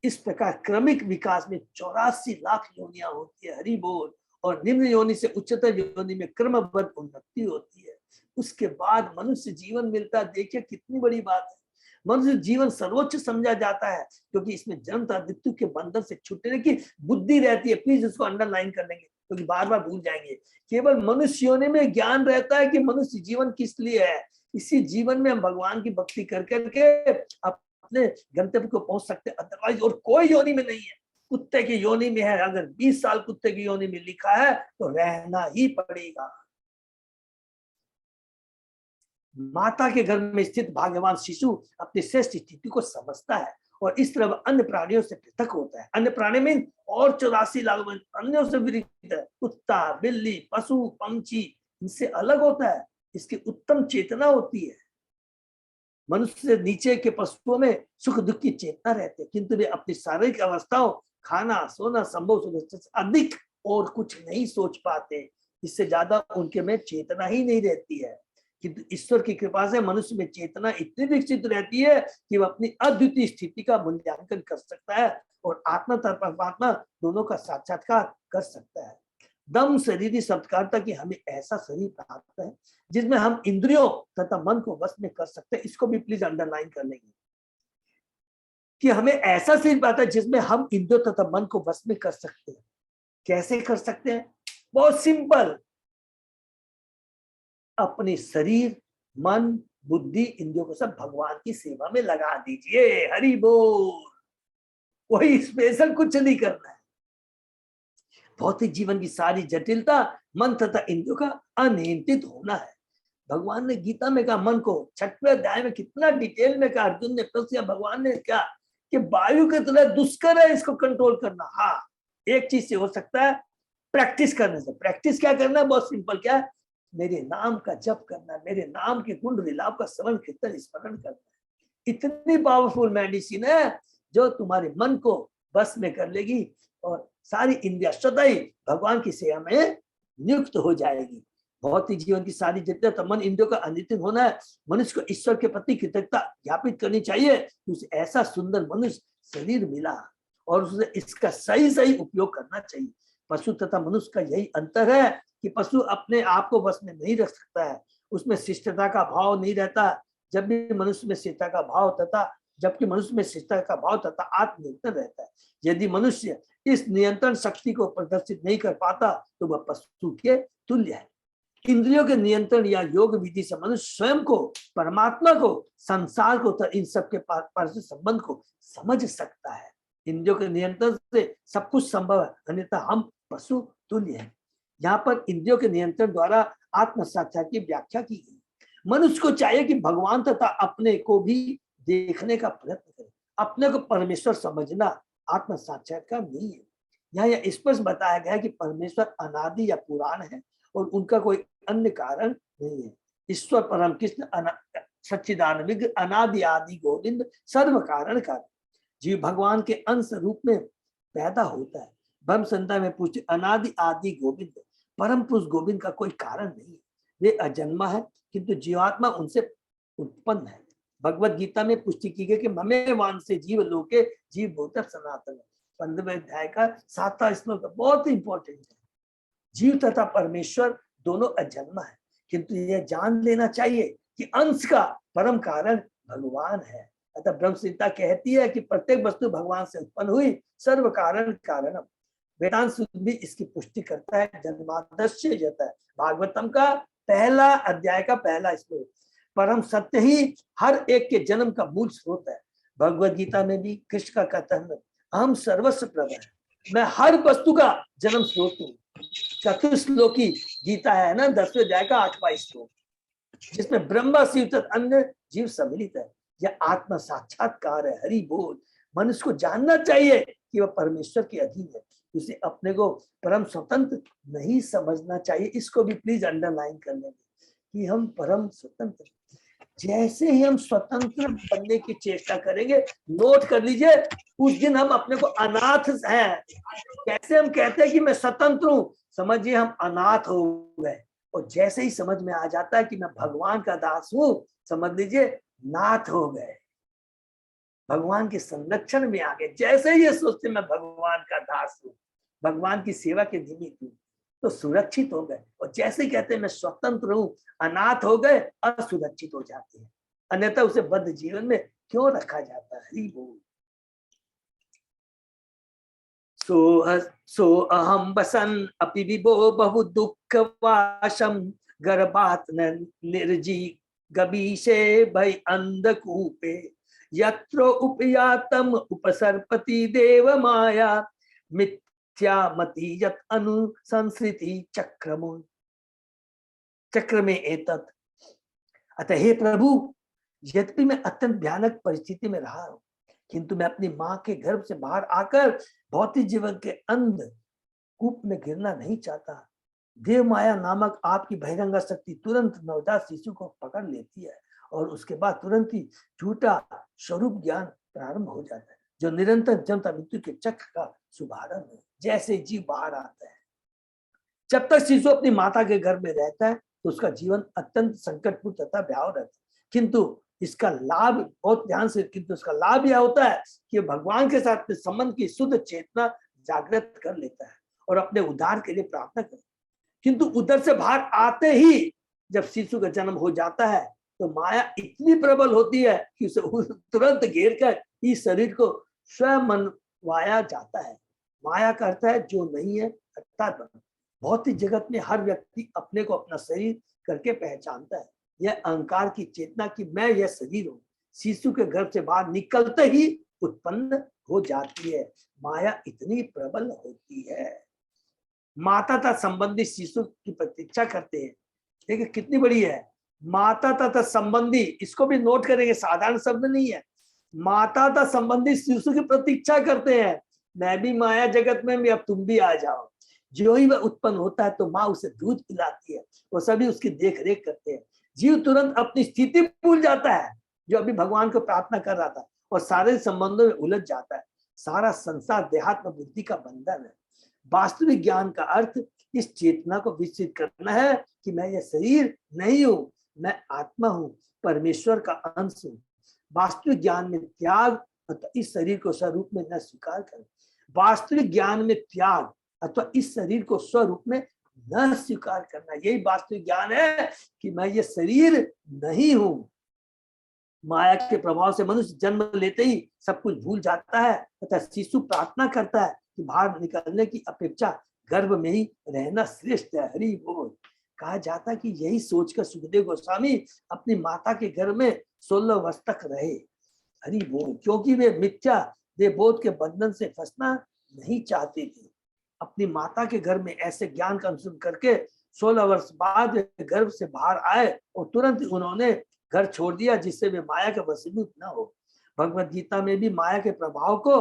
इस प्रकार क्रमिक विकास में 84 लाख योनियां होती है। हरि बोल। और निम्न योनि से उच्चतर योनि में क्रमबद्ध उन्नति होती है। उसके बाद मनुष्य जीवन मिलता है। देखिए कितनी बड़ी बात है। मनुष्य जीवन सर्वोच्च समझा जाता है क्योंकि इसमें जन्म तथा मृत्यु के बंधन से छूटने की बुद्धि रहती है। प्लीज इसको अंडरलाइन कर लेंगे क्योंकि बार बार भूल जाएंगे। केवल मनुष्य योनि में ज्ञान रहता है कि मनुष्य जीवन किस लिए है। इसी जीवन में हम भगवान की भक्ति कर करके अपने गंतव्य को पहुंच सकते, अदरवाइज और कोई योनि में नहीं है। कुत्ते की योनि में है, अगर 20 साल कुत्ते की योनि में लिखा है तो रहना ही पड़ेगा। माता के घर में स्थित भाग्यवान शिशु अपनी श्रेष्ठ स्थिति को समझता है और इस तरह अन्य प्राणियों से पृथक होता है। अन्य प्राणी में और 84 लाख अन्यों से विरहित है। कुत्ता, बिल्ली, पशु, पंछी इनसे अलग होता है। इसकी उत्तम चेतना होती है। मनुष्य से नीचे के पशुओं में सुख दुख की चेतना रहती है, किंतु वे अपनी शारीरिक अवस्थाओं, खाना, सोना, संभव से अधिक और कुछ नहीं सोच पाते। इससे ज्यादा उनके में चेतना ही नहीं रहती है। किंतु ईश्वर की कृपा से मनुष्य में चेतना इतनी विकसित रहती है कि वह अपनी अद्वितीय स्थिति का मूल्यांकन कर सकता है और आत्मा तथा परमात्मा दोनों का साक्षात्कार कर सकता है। दम शरीरी शब्द का अर्थ कि हमें ऐसा शरीर प्राप्त है जिसमें हम इंद्रियों तथा मन को वश में कर सकते हैं। इसको भी प्लीज अंडरलाइन कर लेंगे कि हमें ऐसा शरीर प्राप्त है जिसमें हम इंद्रियों तथा मन को वश में कर सकते हैं। कैसे कर सकते हैं? बहुत सिंपल। अपने शरीर, मन, बुद्धि, इंद्रियों को सब भगवान की सेवा में लगा दीजिए। हरि बोल। कोई स्पेशल कुछ नहीं करना है। भौतिक जीवन की सारी जटिलता मन तथा इंद्रियों का अनियंत्रित होना है। भगवान ने गीता में कहा, मन को 6वें अध्याय में कितना डिटेल में कहा। अर्जुन ने प्रश्न किया, भगवान ने क्या कि वायु के तरह दुष्कर है इसको कंट्रोल करना। हाँ, एक चीज से हो सकता है, प्रैक्टिस करने से। प्रैक्टिस क्या करना है? बहुत सिंपल। क्या? मेरे नाम का जप करना, मेरे नाम के गुण विलाप का श्रवण कीर्तन स्मरण करना। इतनी पावरफुल मेडिसिन है जो तुम्हारे मन को बस में कर लेगी और सारी इंद्रियां सदैव भगवान की सेवा में नियुक्त हो जाएगी। भौतिक जीवन की सारी जटिलता मन इंद्रियों का अनियंत्रित होना है। मनुष्य को ईश्वर के प्रति कृतज्ञता ज्ञापित करनी चाहिए कि उसे ऐसा सुंदर मनुष्य शरीर मिला और उसे इसका सही सही उपयोग करना चाहिए। पशु तथा मनुष्य का यही अंतर है कि पशु अपने आप को बस में नहीं रख सकता है, उसमें शिष्टता का भाव नहीं रहता। जब भी मनुष्य में शिष्टता का भाव तथा जबकि मनुष्य में शिष्टता का भाव तथा आत्मनियंत्रण रहता है। यदि मनुष्य इस नियंत्रण शक्ति को प्रदर्शित नहीं कर पाता तो वह पशु के तुल्य है। इंद्रियों के नियंत्रण या योग विधि से मनुष्य स्वयं को, परमात्मा को, संसार को तथा इन सब के पारस्परिक संबंध को समझ सकता है। इंद्रियों के नियंत्रण से सब कुछ संभव है, अन्यथा हम पशु तुल्य हैं। यहाँ पर इंद्रियों के नियंत्रण द्वारा आत्म साक्षात्कार की व्याख्या की गई। मनुष्य को चाहिए कि भगवान तथा अपने को भी देखने का प्रयत्न करे। अपने को परमेश्वर समझना आत्म साक्षात्कार नहीं है। यहाँ यह स्पष्ट बताया गया है कि परमेश्वर अनादि या पुराण है और उनका कोई अन्य कारण नहीं है। ईश्वर परम कृष्ण सच्चिदानंद अनादि आदि गोविंद सर्व कारण कारण जीव भगवान के अंश रूप में पैदा होता है। ब्रह्म संहिता में पूछे अनादि आदि गोविंद परम पुरुष गोविंद का कोई कारण नहीं है। वे अजन्मा है किंतु जीवात्मा उनसे उत्पन्न है। भगवत गीता में पुष्टि की गई कि ममे वान से जीव लोके जीव भूत सनातन। 15वें अध्याय का 7वां श्लोक बहुत इंपॉर्टेंट है। जीव तथा परमेश्वर दोनों अजन्मा है किंतु यह जान लेना चाहिए कि अंश का परम कारण भगवान है। अतः ब्रह्म संहिता कहती है कि प्रत्येक वस्तु भगवान से उत्पन्न हुई, सर्व कारण कारणम। वेदांत सूत्र भी इसकी पुष्टि करता है। जन्मादस्य जाता है भागवतम का पहला अध्याय का पहला श्लोक। परम सत्य ही हर एक के जन्म का मूल स्रोत है। भगवत गीता में भी कृष्ण का कहता है अहम सर्वस्व प्रभु, मैं हर वस्तु का जन्म स्रोत हूँ। चतुश्लोकी गीता है ना 10वें अध्याय का 8वां श्लोक, जिसमें ब्रह्मा शिव तथा अन्य जीव सम्मिलित है। यह आत्म साक्षात्कार है। हरि बोल। मनुष्य को जानना चाहिए कि वह परमेश्वर के अधीन है। उसे अपने को परम स्वतंत्र नहीं समझना चाहिए। इसको भी प्लीज अंडरलाइन कर लेंगे कि हम परम स्वतंत्र। जैसे ही हम स्वतंत्र बनने की चेष्टा करेंगे, नोट कर लीजिए, उस दिन हम अपने को अनाथ हैं। कैसे हम कहते हैं कि मैं स्वतंत्र हूं, समझिए हम अनाथ हो गए। और जैसे ही समझ में आ जाता है कि मैं भगवान का दास हूं, समझ लीजिए नाथ हो गए, भगवान के संरक्षण में आ गए। जैसे ही ये सोचते मैं भगवान का दास हूँ, भगवान की सेवा के निमित्त हूँ, तो सुरक्षित हो गए। और जैसे कहते हैं मैं स्वतंत्र हूँ, अनाथ हो गए, असुरक्षित हो जाते हैं। अन्यथा उसे बद्ध जीवन में क्यों रखा जाता है। हरि बोल। सो अहम बसन अपि विभो बहु दुख वाशम गर्भात निर्जी गबीशे भय अंधकूपे यत्रो उपयातम उपसर्पति देव माया मिथ्यामति यत अनुसंस्कृति चक्र में एतत्। अतः हे प्रभु, यद्यपि मैं अत्यंत भयानक परिस्थिति में रहा हूं, किंतु मैं अपनी मां के गर्भ से बाहर आकर भौतिक जीवन के अंध कूप में गिरना नहीं चाहता। देव माया नामक आपकी बहिरंगा शक्ति तुरंत नवजात शिशु को पकड़ लेती है और उसके बाद तुरंत ही झूठा स्वरूप ज्ञान प्रारंभ हो जाता है, जो निरंतर जन्म मृत्यु के चक्र का शुभारंभ है। जैसे जीव बाहर आता है, जब तक शिशु अपनी माता के गर्भ में रहता है तो उसका जीवन अत्यंत संकटपूर्ण तथा भयावह रहता है। किंतु इसका लाभ, बहुत ध्यान से, किंतु उसका लाभ यह होता है कि भगवान के साथ संबंध की शुद्ध चेतना जागृत कर लेता है और अपने उद्धार के लिए प्रार्थना करता है। किंतु उधर से बाहर आते ही जब शिशु का जन्म हो जाता है तो माया इतनी प्रबल होती है कि उसे तुरंत घेर कर इस शरीर को स्वयं मनवाया जाता है। माया का अर्थ है जो नहीं है, अर्थात भौतिक जगत में हर व्यक्ति अपने को अपना शरीर करके पहचानता है। यह अहंकार की चेतना कि मैं यह शरीर हूँ, शिशु के गर्भ से बाहर निकलते ही उत्पन्न हो जाती है। माया इतनी प्रबल होती है। माता तथा संबंधी शिशु की प्रतीक्षा करते हैं। देखिए कितनी बड़ी है, माता तथा संबंधी, इसको भी नोट करेंगे, साधारण शब्द नहीं है। माता तथा संबंधी शिशु की प्रतीक्षा करते हैं, मैं भी माया जगत में भी, अब तुम भी आ जाओ। जो ही वह उत्पन्न होता है तो माँ उसे दूध पिलाती है, वो सभी उसकी देख रेख करते हैं। जीव तुरंत अपनी स्थिति भूल जाता है जो अभी भगवान को प्रार्थना कर रहा था और सारे संबंधों में उलझ जाता है। सारा संसार देहात्म बुद्धि का बंधन है। वास्तविक ज्ञान का अर्थ इस चेतना को विकसित करना है कि मैं यह शरीर नहीं हूँ, मैं आत्मा हूँ, परमेश्वर का अंश हूँ। वास्तविक ज्ञान में त्याग अथवा इस शरीर को स्वरूप में न स्वीकार कर, वास्तविक ज्ञान में त्याग अथवा इस शरीर को स्वरूप में न स्वीकार करना, यही वास्तविक ज्ञान है कि मैं ये शरीर नहीं हूं। माया के प्रभाव से मनुष्य जन्म लेते ही सब कुछ भूल जाता है तथा शिशु प्रार्थना करता है कि बाहर निकलने की अपेक्षा गर्भ में ही रहना श्रेष्ठ है। हरि बोल। कहा जाता है कि यही सोचकर सुखदेव गोस्वामी अपनी माता के घर में 16 वर्ष तक रहे। हरि बोल। क्योंकि वे मिथ्या देहबोध के बंधन से फंसना नहीं चाहते थे। अपनी माता के घर में ऐसे ज्ञान का अनुसरण करके 16 वर्ष बाद गर्भ से बाहर आए और तुरंत उन्होंने घर छोड़ दिया जिससे वे माया के वशीभूत न हो। भगवत गीता में भी माया के प्रभाव को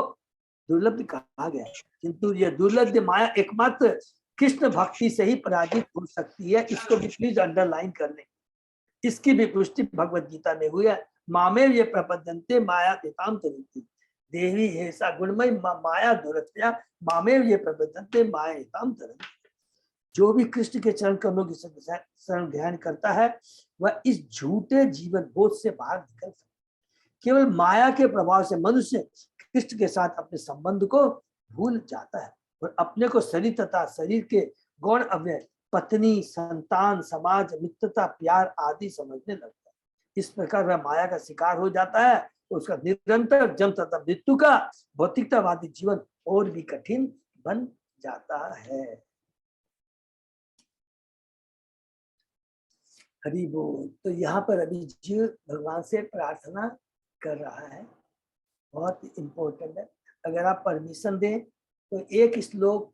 दुर्लभ कहा गया है, किंतु यह दुर्लभ माया एकमात्र कृष्ण भक्ति से ही पराजित हो सकती है। इसको भी प्लीज अंडरलाइन कर लें। इसकी भी पुष्टि भगवत गीता में हुई है। मामेव ये प्रपद्यन्ते माया तिताम तरिति देवी ऐसा गुणमय माया दुरत्या मामेव ये प्रपद्यन्ते माया हिताम तरति। जो भी कृष्ण के चरण कमलों की शरण ध्यान करता है वह इस झूठे जीवन बोध से बाहर निकल सकता है। केवल माया के प्रभाव से मनुष्य कृष्ण के साथ अपने संबंध को भूल जाता है और अपने को शरीर तथा शरीर के गौण अवयव पत्नी, संतान, समाज, मित्रता, प्यार आदि समझने लगता है। इस प्रकार वह माया का शिकार हो जाता है। उसका निरंतर जन्म तथा मृत्यु का भौतिकतावादी जीवन और भी कठिन बन जाता है। हरि बोल। तो यहाँ पर अभी जीव भगवान से प्रार्थना कर रहा है, बहुत इम्पोर्टेंट है। अगर आप परमिशन दें तो एक श्लोक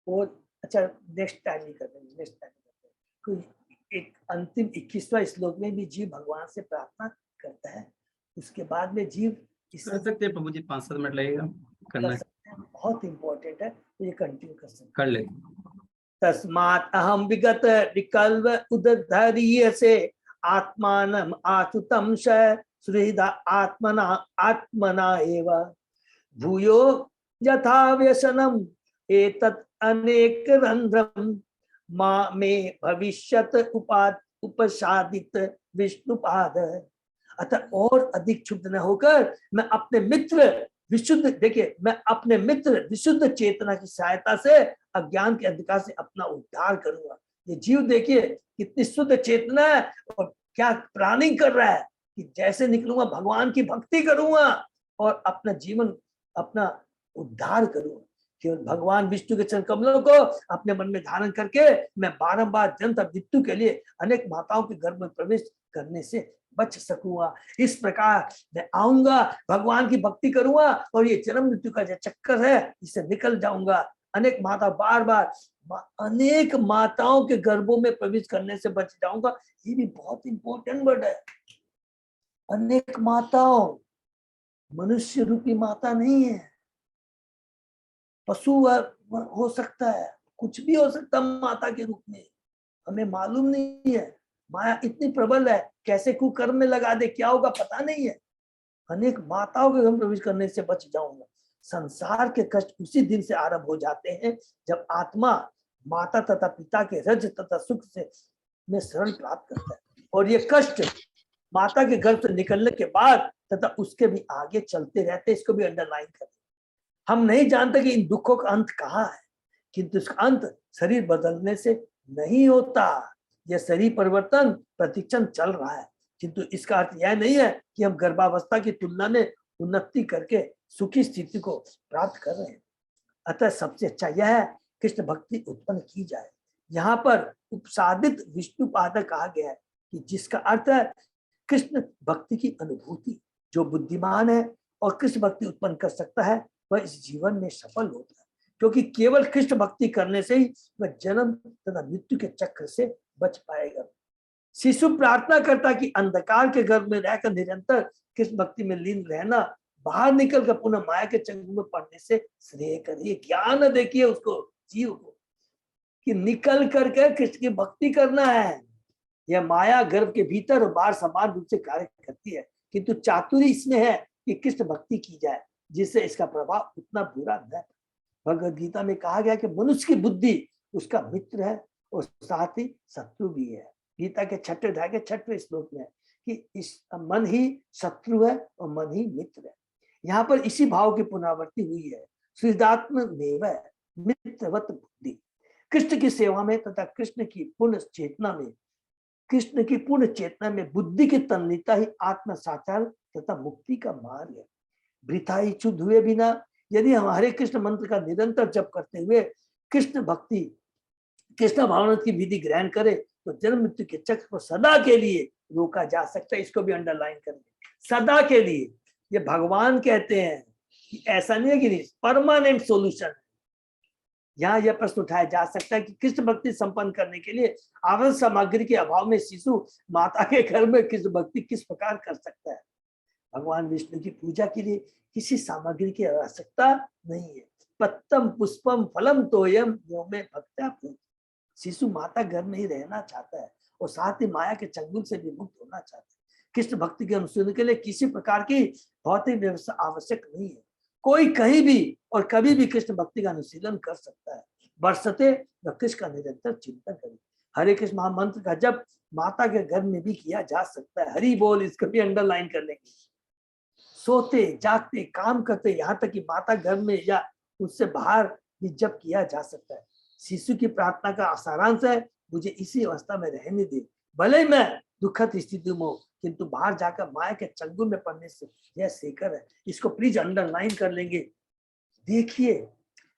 और, अच्छा नेक्स्ट टाइम ही कर देंगे, नेक्स्ट टाइम करते हैं। तो एक अंतिम 21वां श्लोक में भी जीव भगवान से प्रार्थना करता है। उसके बाद में जीव कर सकते हैं प्रभु जी, 5-7 मिनट लगेगा करना है। बहुत इम्पोर्टेंट है, तो ये कंटिन्यू कर सकते कर ले। तस्मात् अहम विगत विकल्प उदधरीय से आत्मानम आचुतम सुहृदा आत्मना आत्मना एव भूयो यथा व्यसनम एतत् अनेक रंध्रम मां में भविष्यत उपसादित विष्णुपाद। अतः और अधिक क्षुब्ध न होकर मैं अपने मित्र विशुद्ध, देखिए मैं अपने मित्र विशुद्ध चेतना की सहायता से अज्ञान के अंधकार से अपना उद्धार करूंगा। ये जीव देखिए कितनी शुद्ध चेतना है और क्या प्लानिंग कर रहा है कि जैसे निकलूंगा भगवान की भक्ति करूंगा और अपना जीवन अपना उद्धार करूंगा। केवल भगवान विष्णु के चरण कमलों को अपने मन में धारण करके मैं बारंबार जन्म तथा मृत्यु के लिए अनेक माताओं के गर्भ में प्रवेश करने से बच सकूंगा। इस प्रकार मैं आऊंगा, भगवान की भक्ति करूंगा और ये जन्म मृत्यु का जो चक्कर है इससे निकल जाऊंगा। अनेक माता बार बार अनेक माताओं के गर्भों में प्रवेश करने से बच जाऊंगा। ये भी बहुत इंपॉर्टेंट वर्ड है। अनेक माताओं, मनुष्य रूपी माता नहीं है, पशु हो सकता है, कुछ भी हो सकता है माता के रूप में, हमें मालूम नहीं है। माया इतनी प्रबल है, कैसे कुकर्म में लगा दे क्या होगा पता नहीं है। अनेक माताओं के घर प्रवेश करने से बच जाऊंगा। संसार के कष्ट उसी दिन से आरंभ हो जाते हैं जब आत्मा माता तथा पिता के रज तथा सुख से में शरण प्राप्त करता है। और ये कष्ट माता के गर्भ से निकलने के बाद तथा उसके भी आगे चलते रहते। इसको भी अंडरलाइन करें। हम नहीं जानते कि इन दुखों का अंत कहाँ है, किंतु इसका अंत शरीर बदलने से नहीं होता। यह शरीर परिवर्तन प्रतिक्षण चल रहा है, किंतु इसका अर्थ यह नहीं है कि हम गर्भावस्था की तुलना में उन्नति करके सुखी स्थिति को प्राप्त कर रहे हैं। अतः सबसे अच्छा यह है कृष्ण भक्ति उत्पन्न की जाए। यहाँ पर उपसादित विष्णुपाद कहा गया है कि जिसका अर्थ है कृष्ण भक्ति की अनुभूति। जो बुद्धिमान है और कृष्ण भक्ति उत्पन्न कर सकता है वह इस जीवन में सफल होता है, क्योंकि केवल कृष्ण भक्ति करने से ही वह जन्म तथा मृत्यु के चक्र से बच पाएगा। शिशु प्रार्थना करता कि अंधकार के गर्भ में रहकर निरंतर कृष्ण भक्ति में लीन रहना, बाहर निकल कर पुनः माया के चंगुल में पड़ने से श्रेय करिए। ज्ञान देखिए उसको, जीव को, कि निकल करके कृष्ण की भक्ति करना है। यह माया गर्भ के भीतर और बाहर समान रूप से कार्य करती है, किंतु चातुर्य इसमें है कि कृष्ण भक्ति की जाए जिससे इसका प्रभाव उतना बुरा न। भगवद गीता में कहा गया कि मनुष्य की बुद्धि उसका मित्र है और साथ ही शत्रु भी है। गीता के 6वें अध्याय के 6वें श्लोक में कि इस मन ही शत्रु है और मन ही मित्र है। यहाँ पर इसी भाव की पुनरावृत्ति हुई है। श्रीदात्म देव मित्रवत बुद्धि। कृष्ण की सेवा में तथा कृष्ण की पूर्ण चेतना में बुद्धि की तन्मयता ही आत्म साक्षात्कार तथा मुक्ति का मार्ग है। वृथा ही क्षुद्ध हुए बिना यदि हम हरे कृष्ण मंत्र का निरंतर जप करते हुए कृष्ण भक्ति कृष्ण भावना की विधि ग्रहण करे तो जन्म मृत्यु के चक्र को सदा के लिए रोका जा सकता है। इसको भी अंडरलाइन करें, सदा के लिए। ये भगवान कहते हैं कि ऐसा नहीं है कि परमानेंट सॉल्यूशन। यहाँ यह प्रश्न उठाया जा सकता है कि कृष्ण भक्ति संपन्न करने के लिए आवश्यक सामग्री के अभाव में शिशु माता के घर में कृष्ण भक्ति किस प्रकार कर सकता है? भगवान विष्णु की पूजा के लिए किसी सामग्री की आवश्यकता नहीं है। पत्तम पुष्पम फलम तोयम यो में भक्त्या पूज। शिशु माता घर में ही रहना चाहता है और साथ ही माया के चंगुल से भी मुक्त होना चाहता है। कृष्ण भक्ति के अनुशीलन के लिए किसी प्रकार की भौतिक व्यवस्था आवश्यक नहीं है। कोई कहीं भी और कभी भी कृष्ण भक्ति का अनुशीलन कर सकता है, बरसते व कृष्ण का निरंतर चिंतन करे। हरे कृष्ण महामंत्र का जब माता के घर में भी किया जा सकता है। हरि बोल, इसको भी अंडरलाइन कर लेंगे। सोते जागते काम करते, यहाँ तक कि माता घर में या उससे बाहर भी जब किया जा सकता है। शिशु की प्रार्थना का सारांश है, मुझे इसी अवस्था में रहने दे, भले ही मैं दुखद स्थिति में हूं, किंतु बाहर जाकर माया के चंगुल में पड़ने से यह शेखर है। इसको प्लीज अंडरलाइन कर लेंगे। देखिए,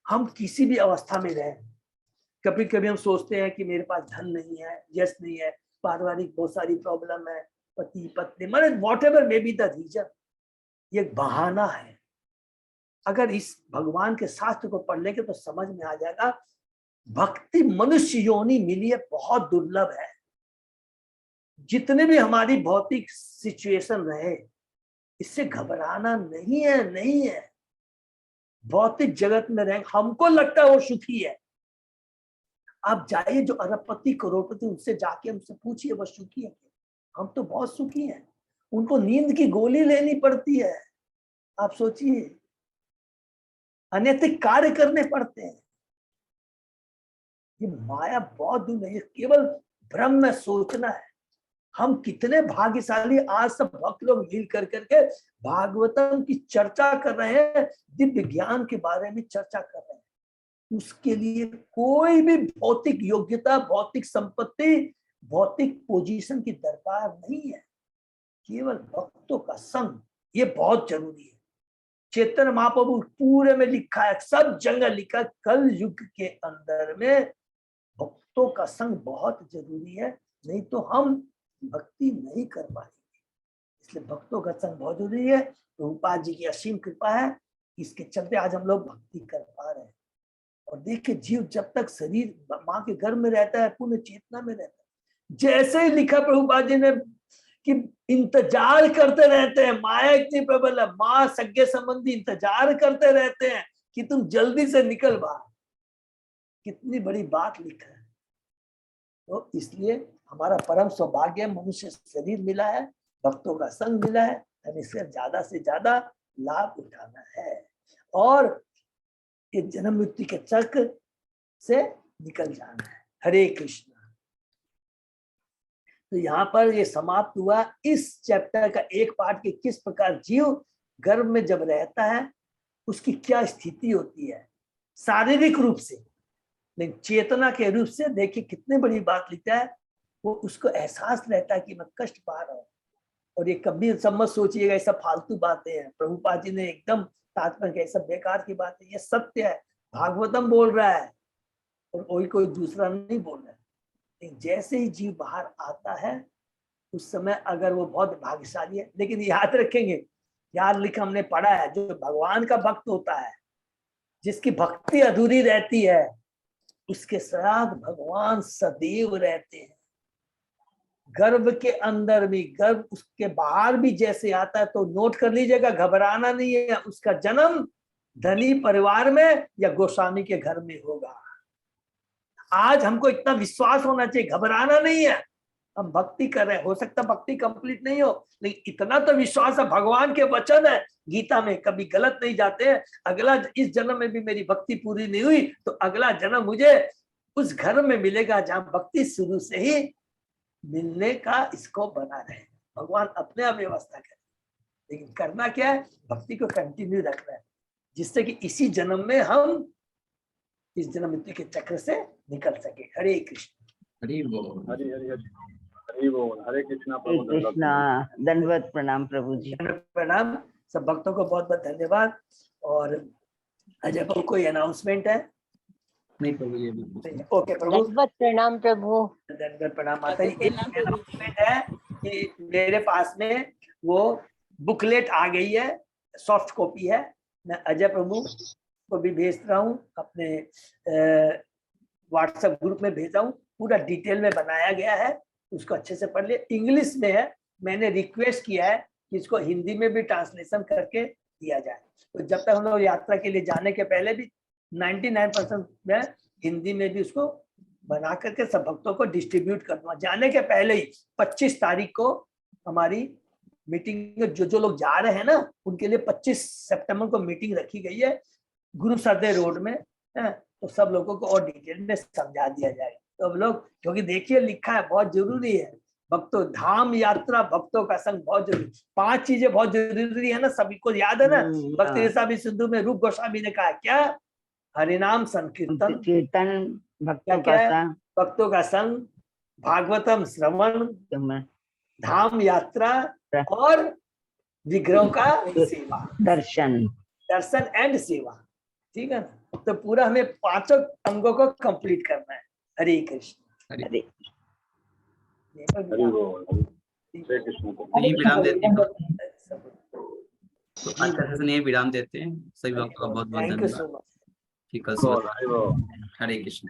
हम किसी भी अवस्था में रहे, कभी कभी हम सोचते हैं कि मेरे पास धन नहीं है, यश नहीं है, पारिवारिक बहुत सारी प्रॉब्लम है, पति पत्नी, मतलब whatever may be the reason, ये बहाना है। अगर इस भगवान के शास्त्र को पढ़ लेंगे तो समझ में आ जाएगा, भक्ति मनुष्य योनि मिली है, बहुत दुर्लभ है। जितने भी हमारी भौतिक सिचुएशन रहे, इससे घबराना नहीं है, नहीं है। भौतिक जगत में रहे, हमको लगता है वो सुखी है। आप जाइए जो अरबपति करोड़पति, उनसे जाके हमसे पूछिए वो सुखी है। हम तो बहुत सुखी हैं, उनको नींद की गोली लेनी पड़ती है। आप सोचिए, अनैतिक कार्य करने पड़ते हैं। ये माया बहुत दूर नहीं है, केवल भ्रम में सोचना है। हम कितने भाग्यशाली, आज सब भक्त लोग मिल कर करके भागवतम की चर्चा कर रहे हैं, दिव्य ज्ञान के बारे में चर्चा कर रहे हैं। उसके लिए कोई भी भौतिक योग्यता, भौतिक संपत्ति, भौतिक पोजीशन की दरकार नहीं है। केवल भक्तों का संग, ये बहुत जरूरी है। चैतन्य महाप्रभु पूरे में लिखा है, सब जगह लिखा है, कल युग के अंदर में भक्तों का संग बहुत जरूरी है, नहीं तो हम भक्ति नहीं कर पाएंगे। इसलिए भक्तों का संग बहुत जरूरी है। प्रभुपाद जी की असीम कृपा है, इसके चलते आज हम लोग भक्ति कर पा रहे हैं। और देखिए, जीव जब तक शरीर माँ के घर में रहता है, पूर्ण चेतना में रहता है। जैसे ही लिखा प्रभुपाद जी ने कि इंतजार करते रहते हैं, माया इतनी प्रबल है, माँ सगे संबंधी इंतजार करते रहते हैं कि तुम जल्दी से निकल बाहर। कितनी बड़ी बात लिखा है। तो इसलिए हमारा परम सौभाग्य, मनुष्य शरीर मिला है, भक्तों का संग मिला है, हमें इससे ज्यादा से ज्यादा लाभ उठाना है और ये जन्म मृत्यु के चक्र से निकल जाना है। हरे कृष्ण। तो यहाँ पर ये समाप्त हुआ इस चैप्टर का एक पार्ट के किस प्रकार जीव गर्भ में जब रहता है उसकी क्या स्थिति होती है शारीरिक रूप से, लेकिन चेतना के रूप से देखिए कितनी बड़ी बात लिखता है। वो उसको एहसास रहता है कि मैं कष्ट पा रहा हूँ। और ये कभी सब मत सोचिएगा ये सब फालतू बातें हैं, प्रभुपाद जी ने एकदम तात्पर्य किया, सब बेकार की बातें, ये सत्य है। भागवतम बोल रहा है और कोई दूसरा नहीं बोल रहा है। लेकिन जैसे ही जीव बाहर आता है उस समय अगर वो बहुत भाग्यशाली है, लेकिन याद रखेंगे, याद लिखा हमने पढ़ा है, जो भगवान का भक्त होता है, जिसकी भक्ति अधूरी रहती है, उसके साथ भगवान सदैव रहते हैं। गर्भ के अंदर भी, गर्भ उसके बाहर भी जैसे आता है, तो नोट कर लीजिएगा, घबराना नहीं है। उसका जन्म धनी परिवार में या गोस्वामी के घर में होगा। आज हमको इतना विश्वास होना चाहिए, घबराना नहीं है। हम भक्ति कर रहे हैं, हो सकता भक्ति कंप्लीट नहीं हो, लेकिन इतना तो विश्वास है, भगवान के वचन है गीता में, कभी गलत नहीं जाते हैं। अगला इस जन्म में भी मेरी भक्ति पूरी नहीं हुई तो अगला जन्म मुझे उस घर में मिलेगा जहां भक्ति शुरू से ही मिलने का इसको बना रहे। भगवान अपने आप व्यवस्था करे, लेकिन करना क्या है, भक्ति को कंटिन्यू रखना है, जिससे कि इसी जन्म में हम इस जन्म मृत्यु के चक्र से निकल सके। हरे कृष्ण। हरि बोल। हरि हरि हरि हरि बोल। हरे कृष्णा हरे कृष्णा। दंडवत प्रणाम प्रभु जी। प्रणाम। सब भक्तों को बहुत बहुत धन्यवाद। और अजय प्रभु कोई अनाउंसमेंट है? नहीं प्रभु जी। ओके प्रभु। दंडवत प्रणाम प्रभु। दंडवत प्रणाम माता जी। एक अनाउंसमेंट है कि मेरे पास में वो बुकलेट आ गई है, सॉफ्ट कॉपी है। मैं अजय प्रभु को भी भेज रहा हूँ, अपने व्हाट्सएप ग्रुप में भेजा हूँ, पूरा डिटेल में बनाया गया है, उसको अच्छे से पढ़ लिया। इंग्लिश में है, मैंने रिक्वेस्ट किया है कि इसको हिंदी में भी ट्रांसलेशन करके दिया जाए। तो जब तक हम लोग यात्रा के लिए जाने के पहले भी 99% में हिंदी में भी उसको बना करके सब भक्तों को डिस्ट्रीब्यूट कर दूंगा। जाने के पहले ही 25 तारीख को हमारी मीटिंग, जो लोग जा रहे हैं ना उनके लिए 25 सितंबर को मीटिंग रखी गई है गुरु सरदे रोड में, तो सब लोगों को और डिटेल में समझा दिया जाएगा। तो अब लोग, क्योंकि देखिए लिखा है बहुत जरूरी है, भक्तों धाम यात्रा भक्तों का संग बहुत जरूरी, 5 चीजें बहुत जरूरी है ना, सभी को याद है ना। भक्ति रसाभी सिंधु में रूप गोस्वामी ने कहा क्या, हरिनाम संकीर्तन, कीर्तन, भक्तों क्या का है? संग, भक्तों का संग, भागवतम श्रवण, धाम यात्रा और विग्रहों का सेवा, दर्शन। दर्शन एंड सेवा। ठीक है ना, तो पूरा हमें 5 अंगों को कंप्लीट करना है। हरे कृष्ण। हरे हरि बोल, हरे कृष्ण। तो ये विराम देते हैं, तो आज का सेशन यही विराम देते हैं। सभी भक्तों का बहुत बहुत थैंक यू धन्यवाद। So much. ठीक है, हरि बोल। हरे कृष्ण।